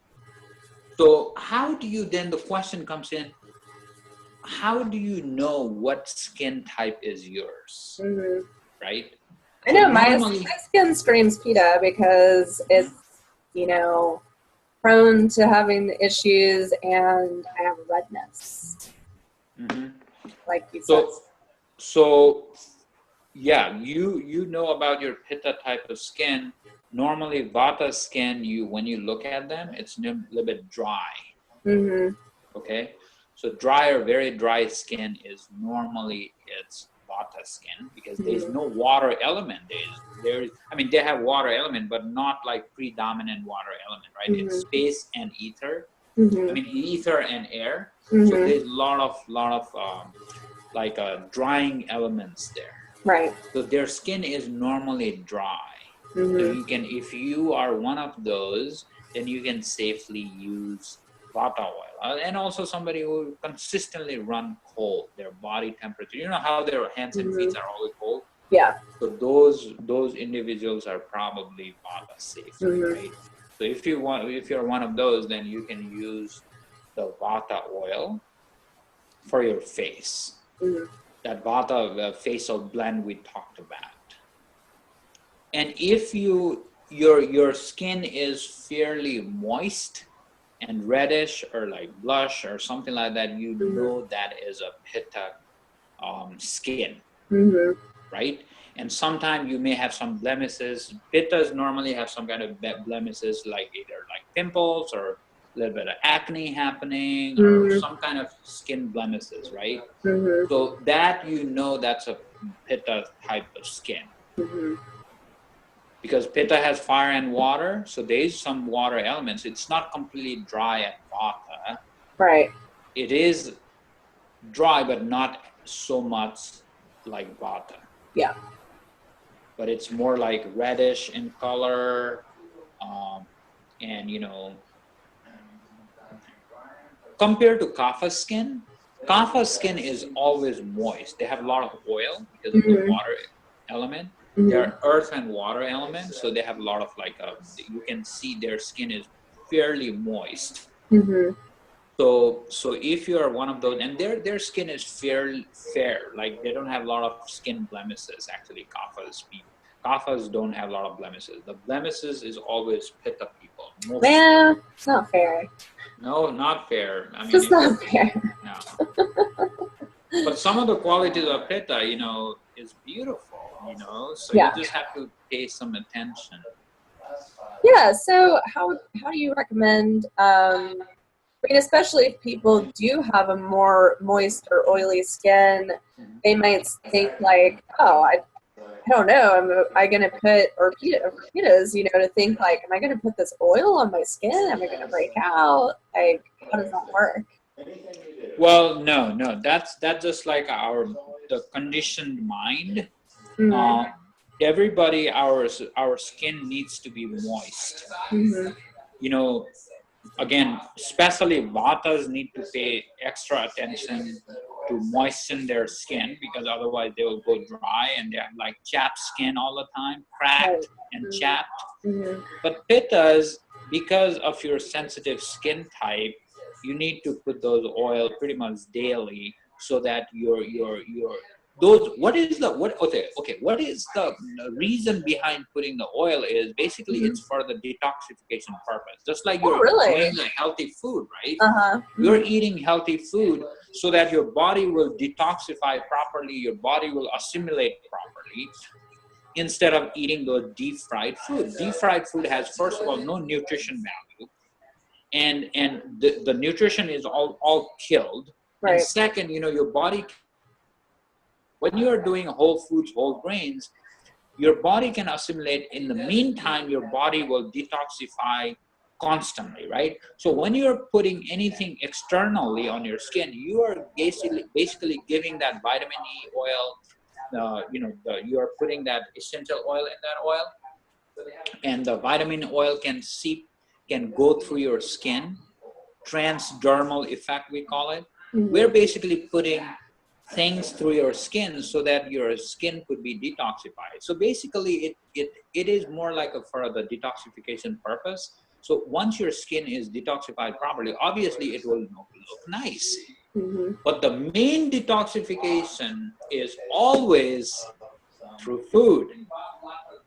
[SPEAKER 2] so how do you then, the question comes in, how do you know what skin type is yours? Right?
[SPEAKER 1] I know my skin screams pitta because it's, prone to having issues and I have redness. Like you said.
[SPEAKER 2] So yeah, you know about your pitta type of skin. Normally Vata skin, when you look at them, it's a little bit dry. Okay? So dry or very dry skin is normally it's Vata skin because there's no water element. They have water element, but not like predominant water element, right? It's space and ether. Ether and air. So there's a lot of drying elements there.
[SPEAKER 1] Right.
[SPEAKER 2] So their skin is normally dry. So if you are one of those, then you can safely use Vata oil. and also somebody who consistently run cold, their body temperature. You know how their hands and feet are always cold?
[SPEAKER 1] Yeah.
[SPEAKER 2] So those individuals are probably Bata safe, right? So if you're one of those, then you can use the Bata oil for your face. That Bata facial blend we talked about. And if your skin is fairly moist and reddish or like blush or something like that, you know that is a Pitta skin, right? And sometimes you may have some blemishes. Pittas normally have some kind of blemishes, like either like pimples or a little bit of acne happening or some kind of skin blemishes, right? So that you know that's a Pitta type of skin. Because Pitta has fire and water, so there is some water elements. It's not completely dry at Vata.
[SPEAKER 1] Right.
[SPEAKER 2] It is dry, but not so much like Vata.
[SPEAKER 1] Yeah.
[SPEAKER 2] But it's more like reddish in color, and compared to Kapha skin is always moist. They have a lot of oil because of the water element. They're earth and water elements, so they have a lot of you can see their skin is fairly moist. So if you are one of those, and their skin is fair, like they don't have a lot of skin blemishes. Actually, Kaphas don't have a lot of blemishes. The blemishes is always Pitta people.
[SPEAKER 1] Man, it's not fair.
[SPEAKER 2] No, not fair. I mean,
[SPEAKER 1] it's not fair.
[SPEAKER 2] No. But some of the qualities of Pitta, is beautiful. So you just have to pay some attention.
[SPEAKER 1] Yeah. So how do you recommend? I mean, especially if people do have a more moist or oily skin, they might think like, oh, I don't know, am I going to put, or Pitas, to think like, am I going to put this oil on my skin? Am I going to break out? Like, how does that work?
[SPEAKER 2] Well, no, that's just like the conditioned mind. Everybody, our skin needs to be moist. Again, especially Vatas need to pay extra attention to moisten their skin, because otherwise they will go dry and they have like chapped skin all the time, cracked and chapped. But Pittas, because of your sensitive skin type, you need to put those oil pretty much daily, so that what is the reason behind putting the oil is basically it's for the detoxification purpose. Just like you're doing the healthy food, right? You're eating healthy food so that your body will detoxify properly, your body will assimilate properly, instead of eating those deep fried food. Deep fried food has, first of all, no nutrition value, and the nutrition is all killed. And second, your body, when you are doing whole foods, whole grains, your body can assimilate. In the meantime, your body will detoxify constantly, right? So when you're putting anything externally on your skin, you are basically giving that vitamin E oil, you are putting that essential oil in that oil, and the vitamin oil can go through your skin, transdermal effect we call it. We're basically putting things through your skin so that your skin could be detoxified. So basically it is more like for the detoxification purpose. So once your skin is detoxified properly, obviously it will look nice. But the main detoxification is always through food.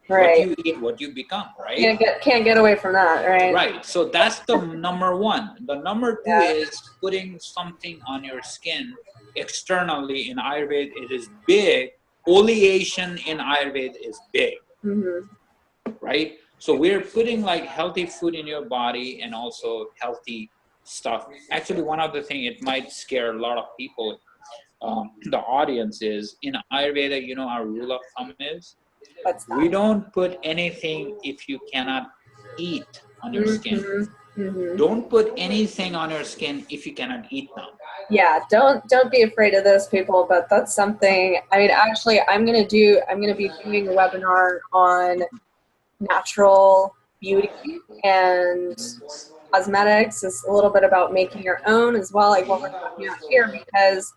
[SPEAKER 2] What you eat, what you become, right?
[SPEAKER 1] Can't get away from that, right?
[SPEAKER 2] Right. So that's the number one. The number two is putting something on your skin externally. In Ayurveda, it is big. Oleation in Ayurveda is big, right? So we're putting like healthy food in your body and also healthy stuff. Actually, one of the things, it might scare a lot of people, the audience, is in Ayurveda, our rule of thumb is, we don't put anything if you cannot eat on your skin. Don't put anything on your skin if you cannot eat them.
[SPEAKER 1] Yeah, don't be afraid of those people, but that's something, I mean, actually I'm going to be doing a webinar on natural beauty and cosmetics. It's a little bit about making your own as well, like what we're talking about here, because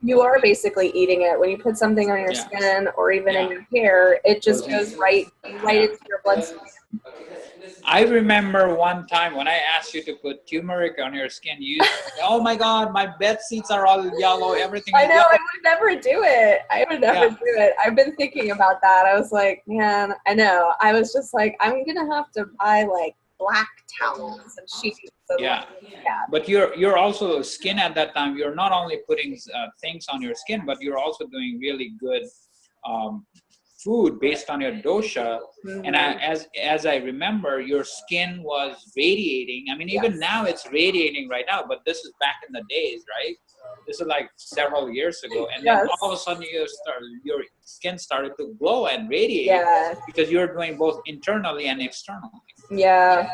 [SPEAKER 1] you are basically eating it. When you put something on your
[SPEAKER 2] Yeah.
[SPEAKER 1] skin or even in
[SPEAKER 2] Yeah.
[SPEAKER 1] your hair, it just goes right
[SPEAKER 2] Yeah.
[SPEAKER 1] into your bloodstream.
[SPEAKER 2] I remember one time when I asked you to put turmeric on your skin, you used to say, oh my God, my bed sheets are all yellow, everything
[SPEAKER 1] I
[SPEAKER 2] is
[SPEAKER 1] know,
[SPEAKER 2] yellow.
[SPEAKER 1] I would never do it. I would never do it. I've been thinking about that. I was like, man, I know. I was just like, I'm going to have to buy like black towels and sheets. And
[SPEAKER 2] Yeah.
[SPEAKER 1] yeah.
[SPEAKER 2] But you're also skin at that time. You're not only putting things on your skin, but you're also doing really good food based on your dosha.
[SPEAKER 1] Mm-hmm.
[SPEAKER 2] And as I remember, your skin was radiating. I mean, even now it's radiating right now, but this is back in the days, right? This is like several years ago, and then all of a sudden your skin started to glow and radiate because you're doing both internally and externally.
[SPEAKER 1] Yeah,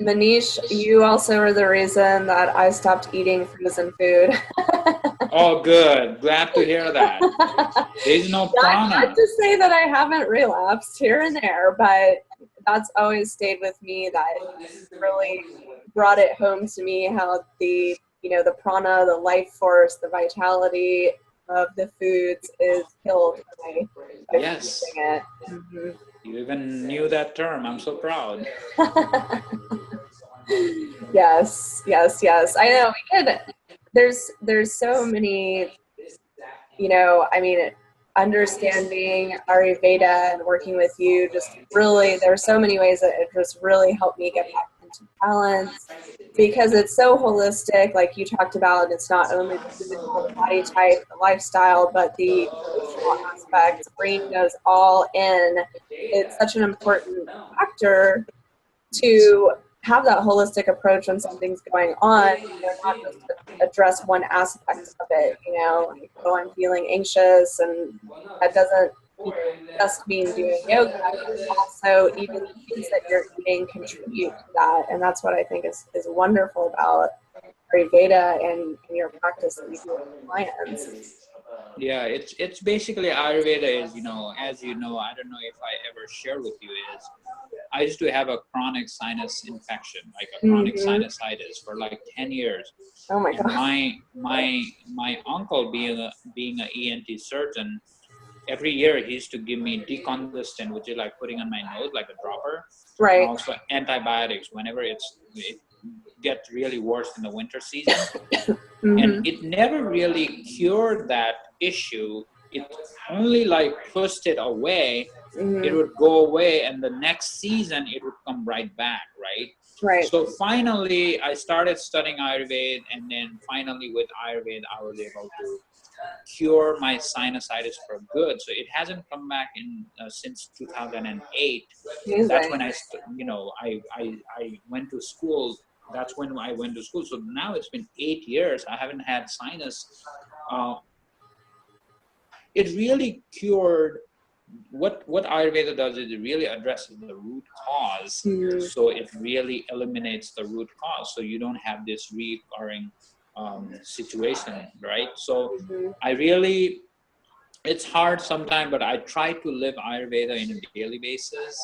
[SPEAKER 1] Manish, you also are the reason that I stopped eating frozen food.
[SPEAKER 2] Oh, good. Glad to hear that. There's no prana.
[SPEAKER 1] Not to say that I haven't relapsed here and there, but that's always stayed with me. That really brought it home to me how the prana, the life force, the vitality of the foods is killed by
[SPEAKER 2] Yes.
[SPEAKER 1] it. Mm-hmm.
[SPEAKER 2] You even knew that term. I'm so proud.
[SPEAKER 1] Yes. I know we could. There's so many. I mean, understanding Ayurveda and working with you, just really, there's so many ways that it just really helped me get back into balance because it's so holistic, like you talked about, and it's not only the physical, the body type, the lifestyle, but the emotional aspect, brain goes all in. It's such an important factor to have that holistic approach when something's going on, not just address one aspect of it, like, oh, I'm feeling anxious, and that doesn't just mean doing yoga, but also even the things that you're eating contribute to that, and that's what I think is wonderful about Ayurveda and your practice that you do with clients.
[SPEAKER 2] Yeah, it's basically Ayurveda is, as you know, I don't know if I ever shared with you, is I used to have a chronic sinus infection, like a chronic sinusitis for like 10 years.
[SPEAKER 1] Oh my God.
[SPEAKER 2] My uncle being an ENT surgeon, every year he used to give me decongestant, which is like putting on my nose like a dropper.
[SPEAKER 1] Right.
[SPEAKER 2] And also antibiotics whenever it gets really worse in the winter season. And it never really cured that issue. It only like pushed it away. It would go away, and the next season it would come right back, right?
[SPEAKER 1] Right.
[SPEAKER 2] So finally, I started studying Ayurveda, and then finally with Ayurveda, I was able to cure my sinusitis for good. So it hasn't come back in since 2008. That's when I went to school. That's when I went to school. So now it's been 8 years. I haven't had sinus. It really cured. What Ayurveda does is it really addresses the root cause. So it really eliminates the root cause. So you don't have this recurring situation, right? So I really, it's hard sometimes, but I try to live Ayurveda in a daily basis.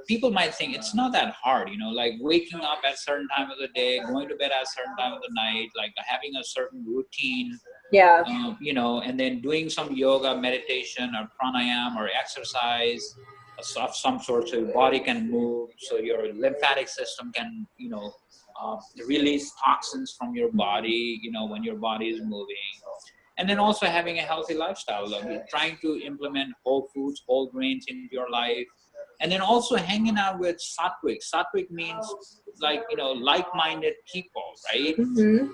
[SPEAKER 2] People might think it's not that hard, like waking up at a certain time of the day, going to bed at a certain time of the night, like having a certain routine, and then doing some yoga, meditation, or pranayama, or exercise of some sort, so your body can move, so your lymphatic system can, release toxins from your body, when your body is moving. And then also having a healthy lifestyle, trying to implement whole foods, whole grains into your life. And then also hanging out with sattvic. Sattvic means like-minded people, right?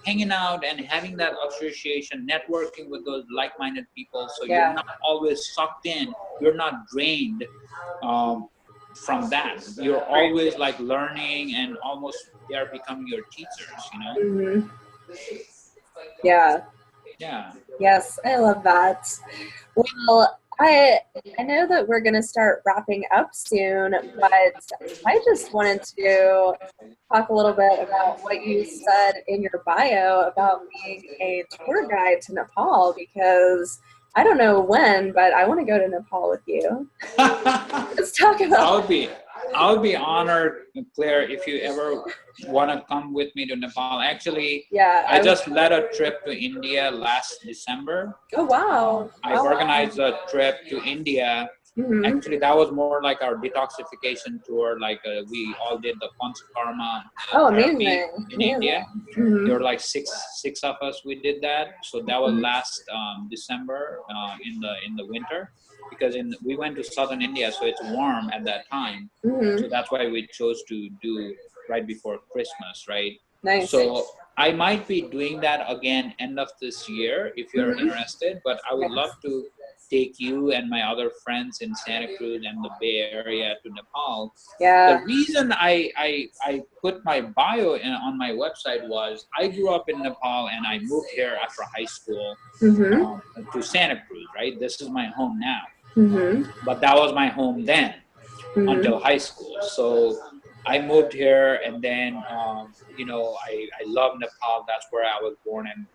[SPEAKER 2] Hanging out and having that association, networking with those like-minded people, so you're not always sucked in, you're not drained from that. You're always like learning, and almost they're becoming your teachers,
[SPEAKER 1] Yeah. Yes, I love that. Well, I know that we're going to start wrapping up soon, but I just wanted to talk a little bit about what you said in your bio about being a tour guide to Nepal, because I don't know when, but I want to go to Nepal with you. Let's talk about
[SPEAKER 2] I'll be honored, Claire, if you ever want to come with me to Nepal. Actually,
[SPEAKER 1] Yeah.
[SPEAKER 2] I just led a trip to India last December.
[SPEAKER 1] Oh, wow.
[SPEAKER 2] I organized a trip to India.
[SPEAKER 1] Mm-hmm.
[SPEAKER 2] Actually, that was more like our detoxification tour. Like we all did the Panchakarma therapy in India.
[SPEAKER 1] Mm-hmm.
[SPEAKER 2] There were like six of us. We did that. So that was last December in the winter, because we went to southern India, so it's warm at that time.
[SPEAKER 1] Mm-hmm.
[SPEAKER 2] So that's why we chose to do right before Christmas, right?
[SPEAKER 1] Nice.
[SPEAKER 2] So I might be doing that again end of this year if you're interested, but I would love to take you and my other friends in Santa Cruz and the Bay Area to Nepal.
[SPEAKER 1] Yeah.
[SPEAKER 2] The reason I put my bio on my website was I grew up in Nepal and I moved here after high school to Santa Cruz, right? This is my home now. But that was my home then until high school. So I moved here, and then you know, I love Nepal. That's where I was born and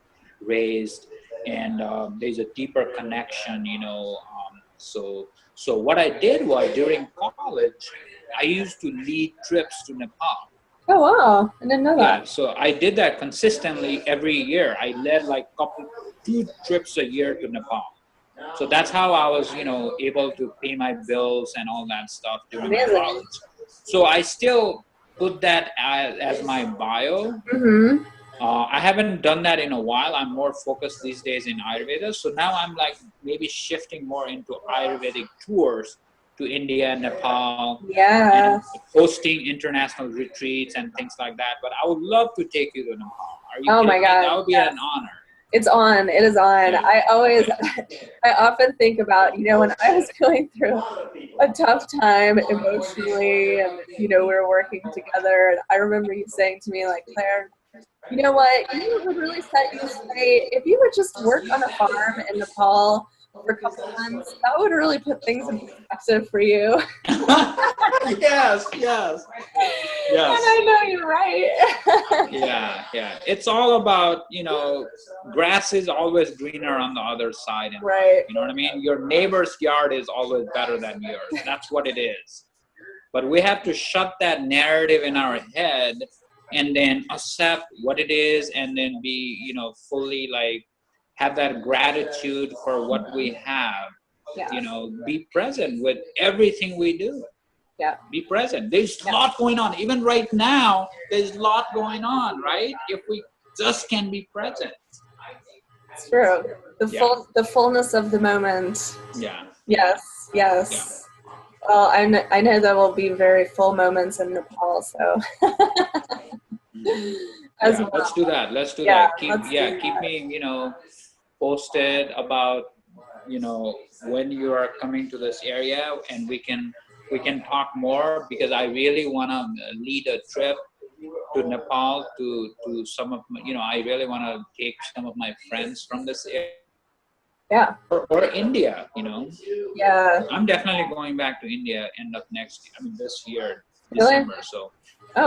[SPEAKER 2] raised, and there's a deeper connection, you know. So what I did was during college, I used to lead trips to Nepal.
[SPEAKER 1] Oh, wow. I didn't know that.
[SPEAKER 2] Yeah, so I did that consistently every year. I led like 2 trips a year to Nepal. So that's how I was, you know, able to pay my bills and all that stuff during my college. So I still put that as my bio. I haven't done that in a while. I'm more focused these days in Ayurveda. So now I'm like maybe shifting more into Ayurvedic tours to India, Nepal, and hosting international retreats and things like that. But I would love to take you to Nepal. Are you kidding me? That would be an honor.
[SPEAKER 1] It's on. It is on. I often think about, you know, when I was going through a tough time emotionally, and, you know, we were working together, and I remember you saying to me, like, Claire, you know what, you know what would really set you straight? If you would just work on a farm in Nepal for a couple months, that would really put things in perspective for you.
[SPEAKER 2] Yes.
[SPEAKER 1] And I know you're right.
[SPEAKER 2] Yeah. It's all about, you know, grass is always greener on the other side. And, you know what I mean? Your neighbor's yard is always better than yours. That's what it is. But we have to shut that narrative in our head and then accept what it is, and then be, you know, fully like have that gratitude for what we have. You know, be present with everything we do. Be present. There's a lot going on. Even right now, there's a lot going on, right? If we just can be present.
[SPEAKER 1] It's true. The fullness of the moment. Yes. Well, I know there will be very full moments in Nepal, so.
[SPEAKER 2] Let's do that. Keep me, you know, posted about, you know, when you are coming to this area, and we can talk more, because I really want to lead a trip to Nepal to some of my, you know, I really want to take some of my friends from this area. Or India, you know. I'm definitely going back to India end of this year, December. So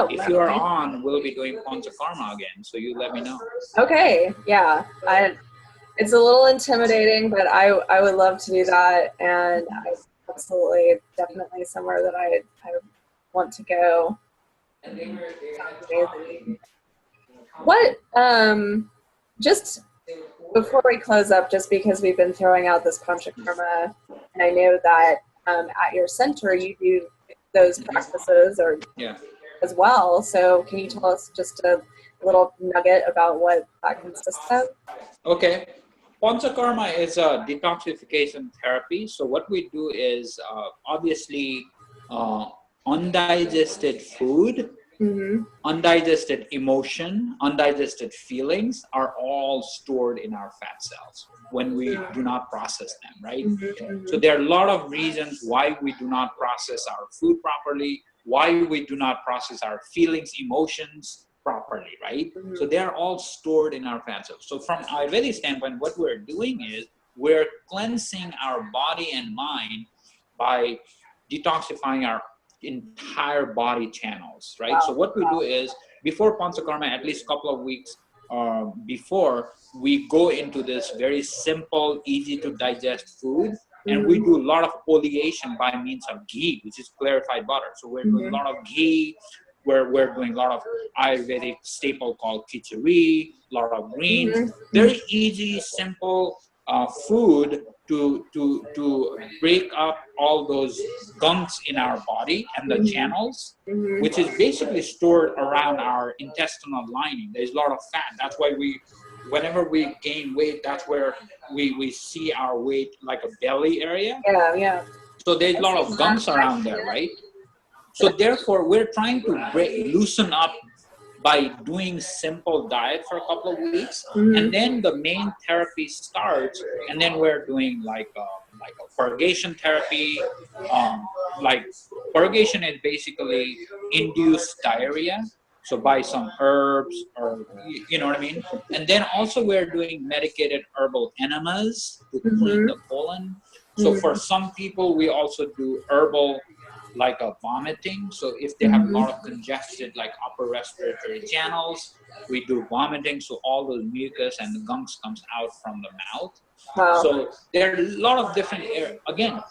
[SPEAKER 2] if you are on, we'll be doing Panchakarma again. So you let me know.
[SPEAKER 1] Okay. Yeah. It's a little intimidating, but I would love to do that, and absolutely, definitely somewhere that I want to go. What, just before we close up, just because we've been throwing out this Panchakarma, and I know that at your center you do those practices as well. So can you tell us just a little nugget about what that consists of?
[SPEAKER 2] Okay. Panchakarma is a detoxification therapy. So what we do is obviously undigested food, undigested emotion, undigested feelings are all stored in our fat cells when we do not process them, right? So there are a lot of reasons why we do not process our food properly, why we do not process our feelings, emotions properly, right? So they are all stored in our fat cells. So from Ayurvedic standpoint, what we're doing is we're cleansing our body and mind by detoxifying our entire body channels, right? So what we do is before Panchakarma, at least a couple of weeks before, we go into this very simple, easy to digest food And we do a lot of oleation by means of ghee, which is clarified butter. So we're doing a lot of ghee. We're doing a lot of Ayurvedic staple called khichdi, a lot of greens. Very easy, simple food to break up all those gunks in our body and the channels, which is basically stored around our intestinal lining. There's a lot of fat. That's why whenever we gain weight, that's where we see our weight like a belly area.
[SPEAKER 1] Yeah.
[SPEAKER 2] So there's a lot of gunks around there, right? So therefore, we're trying to loosen up by doing simple diet for a couple of weeks, and then the main therapy starts. And then we're doing like a purgation therapy. Like purgation is basically induced diarrhea. So buy some herbs, or you know what I mean. And then also we're doing medicated herbal enemas to clean the colon. So for some people, we also do herbal, like a vomiting. So if they have a lot of congested, like upper respiratory channels, we do vomiting. So all those mucus and the gunks comes out from the mouth.
[SPEAKER 1] Wow.
[SPEAKER 2] So there are a lot of different areas. Again,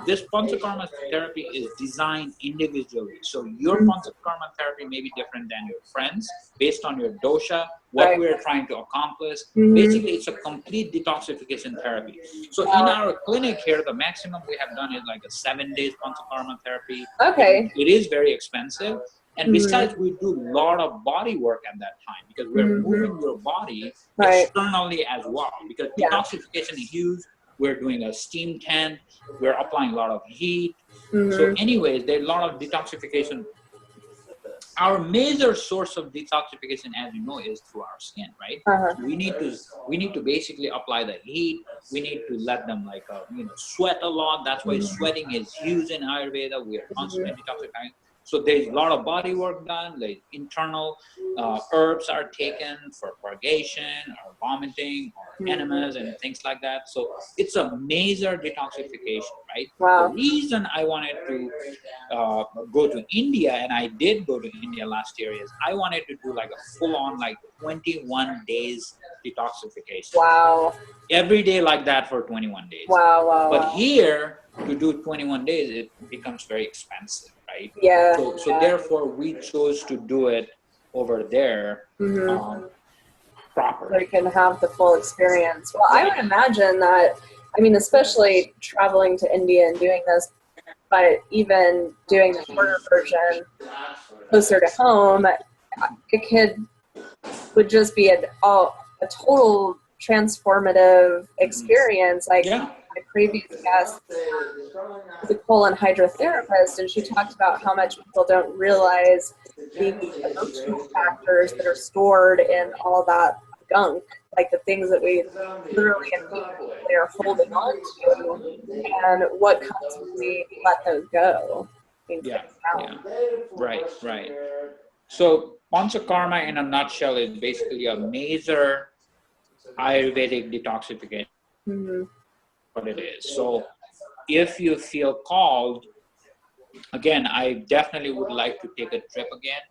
[SPEAKER 2] this Panchakarma therapy is designed individually. So your Panchakarma therapy may be different than your friends based on your dosha, what we're trying to accomplish. Basically, it's a complete detoxification therapy. So in our clinic here, the maximum we have done is like a 7 days Panchakarma therapy.
[SPEAKER 1] Okay.
[SPEAKER 2] It is very expensive. And besides, we do a lot of body work at that time, because we're moving your body externally as well. Because detoxification is huge. We're doing a steam tent. We're applying a lot of heat. So anyways, there's a lot of detoxification. Our major source of detoxification, as you know, is through our skin, right? So we need to basically apply the heat. We need to let them sweat a lot. That's why sweating is huge in Ayurveda. We are constantly detoxifying. So there's a lot of body work done. Like internal herbs are taken for purgation or vomiting or enemas and things like that. So it's a major detoxification, right?
[SPEAKER 1] Wow.
[SPEAKER 2] The reason I wanted to go to India, and I did go to India last year, is I wanted to do like a full-on 21 days detoxification.
[SPEAKER 1] Wow.
[SPEAKER 2] Every day like that for 21 days.
[SPEAKER 1] Wow.
[SPEAKER 2] But here, to do 21 days, it becomes very expensive, right?
[SPEAKER 1] Yeah.
[SPEAKER 2] So therefore, we chose to do it over there properly.
[SPEAKER 1] So you can have the full experience. Well, I would imagine that, especially traveling to India and doing this, but even doing the shorter version closer to home, it would just be a total transformative experience. My previous guest was a colon hydrotherapist, and she talked about how much people don't realize the emotional factors that are stored in all that gunk, like the things that we literally and figuratively are holding on to, and what comes when we let those go.
[SPEAKER 2] Right. So Panchakarma in a nutshell is basically a major Ayurvedic detoxification. What it is. So if you feel called, again, I definitely would like to take a trip again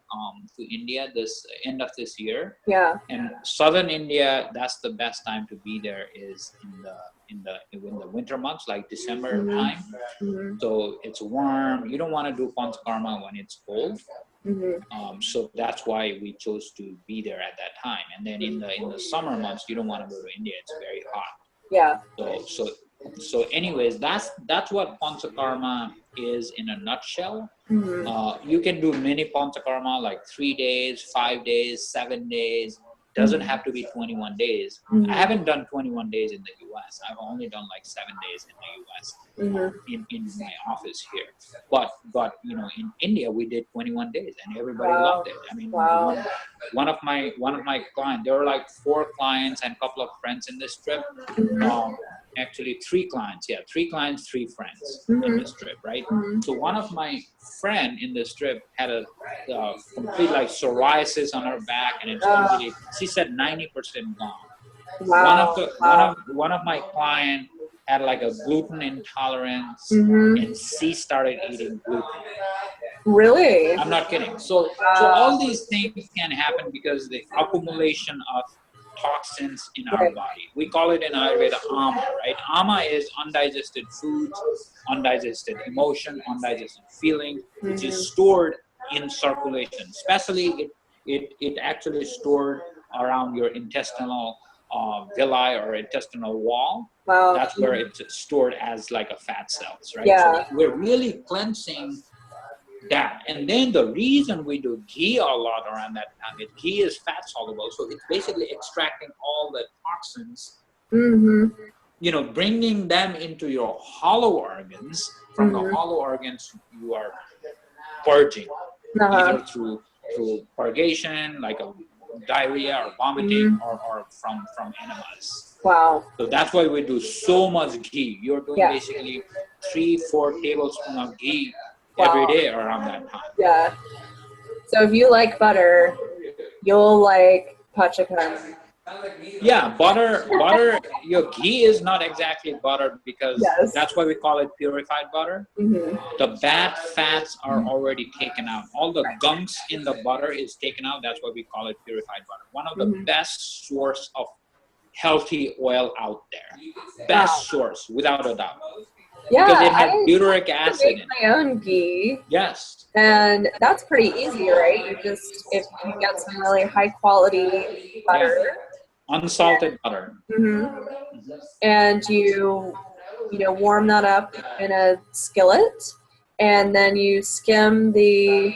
[SPEAKER 2] to India this end of this year.
[SPEAKER 1] Yeah.
[SPEAKER 2] And southern India, that's the best time to be there, is in the winter months, like December time. So it's warm. You don't want to do Panchakarma when it's cold. So that's why we chose to be there at that time. And then in the summer months, you don't want to go to India. It's very hot.
[SPEAKER 1] Yeah.
[SPEAKER 2] So anyways, that's what Panchakarma is in a nutshell. You can do mini Panchakarma, like 3 days, 5 days, 7 days. Doesn't have to be 21 days. I haven't done 21 days in the US. I've only done like 7 days in the US in my office here. But in India we did 21 days and everybody loved it. One of my clients, there were like 4 clients and a couple of friends in this trip. Actually 3 clients, 3 clients, 3 friends in this trip, right? So one of my friend in this trip had a complete psoriasis on her back, and it's completely, she said 90% gone.
[SPEAKER 1] Wow.
[SPEAKER 2] One of my client had like a gluten intolerance, and she started eating gluten.
[SPEAKER 1] Really?
[SPEAKER 2] I'm not kidding. So all these things can happen because the accumulation of toxins in our body. We call it in Ayurveda ama, right? Ama is undigested foods, undigested emotion, undigested feeling, which is stored in circulation. Especially it actually stored around your intestinal villi or intestinal wall.
[SPEAKER 1] Wow.
[SPEAKER 2] That's where it's stored as like a fat cells, right?
[SPEAKER 1] Yeah.
[SPEAKER 2] So we're really cleansing that. And then the reason we do ghee a lot around that time is ghee is fat soluble, so it's basically extracting all the toxins, you know, bringing them into your hollow organs. From the hollow organs you are purging, either through purgation, like a diarrhea or vomiting, or from enemas.
[SPEAKER 1] Wow.
[SPEAKER 2] So that's why we do so much ghee. You're doing basically 3-4 tablespoons of ghee every day around that time.
[SPEAKER 1] Yeah. So if you like butter, you'll like Panchakarma.
[SPEAKER 2] Yeah, butter, your ghee is not exactly butter because that's why we call it purified butter. The bad fats are already taken out. All the gunks in the butter is taken out. That's why we call it purified butter. One of the best source of healthy oil out there. Best source, without a doubt.
[SPEAKER 1] Yeah,
[SPEAKER 2] because it has butyric acid
[SPEAKER 1] make
[SPEAKER 2] in it.
[SPEAKER 1] my own ghee.
[SPEAKER 2] Yes.
[SPEAKER 1] And that's pretty easy, right? You just, if you get some really high quality butter.
[SPEAKER 2] Yeah. Unsalted butter.
[SPEAKER 1] And you warm that up in a skillet, and then you skim those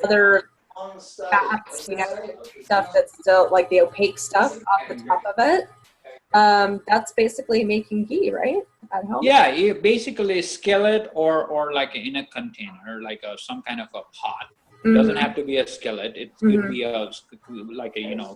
[SPEAKER 1] other fats, stuff that's still like the opaque stuff off the top of it. That's basically making ghee, right? At home?
[SPEAKER 2] Yeah, you basically skillet or like in a container, like some kind of a pot. It doesn't have to be a skillet. It could be like a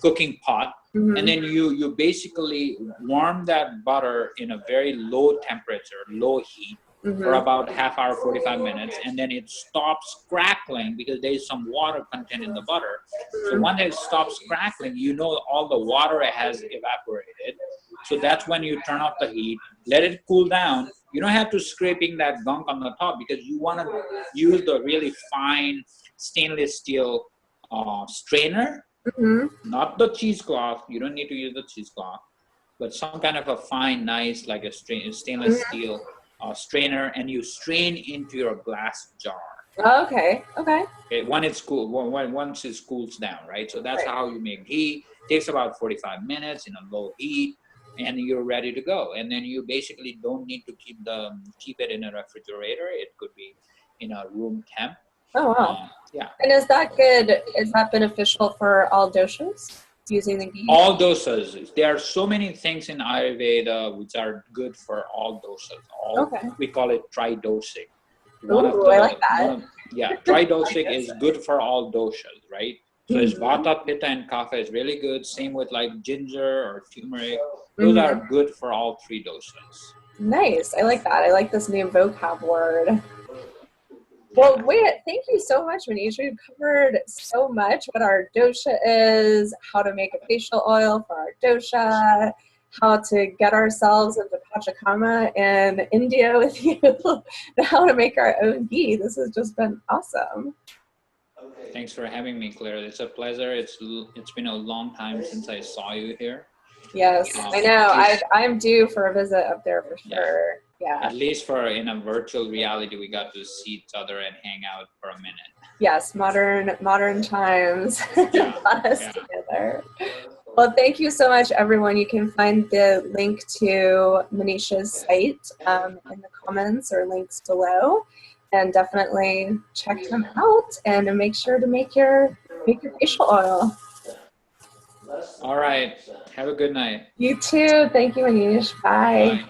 [SPEAKER 2] cooking pot, and then you basically warm that butter in a very low temperature, low heat, for about half hour, 45 minutes, and then it stops crackling because there is some water content in the butter. So once it stops crackling, all the water has evaporated. So that's when you turn off the heat, let it cool down. You don't have to scraping that gunk on the top because you want to use the really fine stainless steel strainer, not the cheesecloth. You don't need to use the cheesecloth, but some kind of a fine, nice, like a stainless steel strainer, and you strain into your glass jar.
[SPEAKER 1] Okay.
[SPEAKER 2] Once it cools down, right? So that's how you make ghee. Takes about 45 minutes in a low heat, and you're ready to go. And then you basically don't need to keep it in a refrigerator. It could be in a room temp.
[SPEAKER 1] Oh wow.
[SPEAKER 2] Yeah.
[SPEAKER 1] And is that good? Is that beneficial for all doshas? Using the ghee?
[SPEAKER 2] All doshas. There are so many things in Ayurveda which are good for all doshas. We call it tridoshic.
[SPEAKER 1] I like that.
[SPEAKER 2] Tridoshic is good for all doshas, right? So it's Bata, Pitta, and Kapha is really good. Same with like ginger or turmeric. Those are good for all 3 doshas.
[SPEAKER 1] Nice. I like that. I like this new vocab word. Well, thank you so much, Manish. We've covered so much: what our dosha is, how to make a facial oil for our dosha, how to get ourselves into Panchakarma in India with you, and how to make our own ghee. This has just been awesome.
[SPEAKER 2] Thanks for having me, Claire. It's a pleasure. It's been a long time since I saw you here.
[SPEAKER 1] Yes, I know. I'm due for a visit up there for sure. Yeah.
[SPEAKER 2] At least in a virtual reality, we got to see each other and hang out for a minute.
[SPEAKER 1] Yes, modern times got us together. Well, thank you so much, everyone. You can find the link to Manish's site in the comments or links below, and definitely check them out and make sure to make your facial oil.
[SPEAKER 2] All right. Have a good night.
[SPEAKER 1] You too. Thank you, Manish. Bye.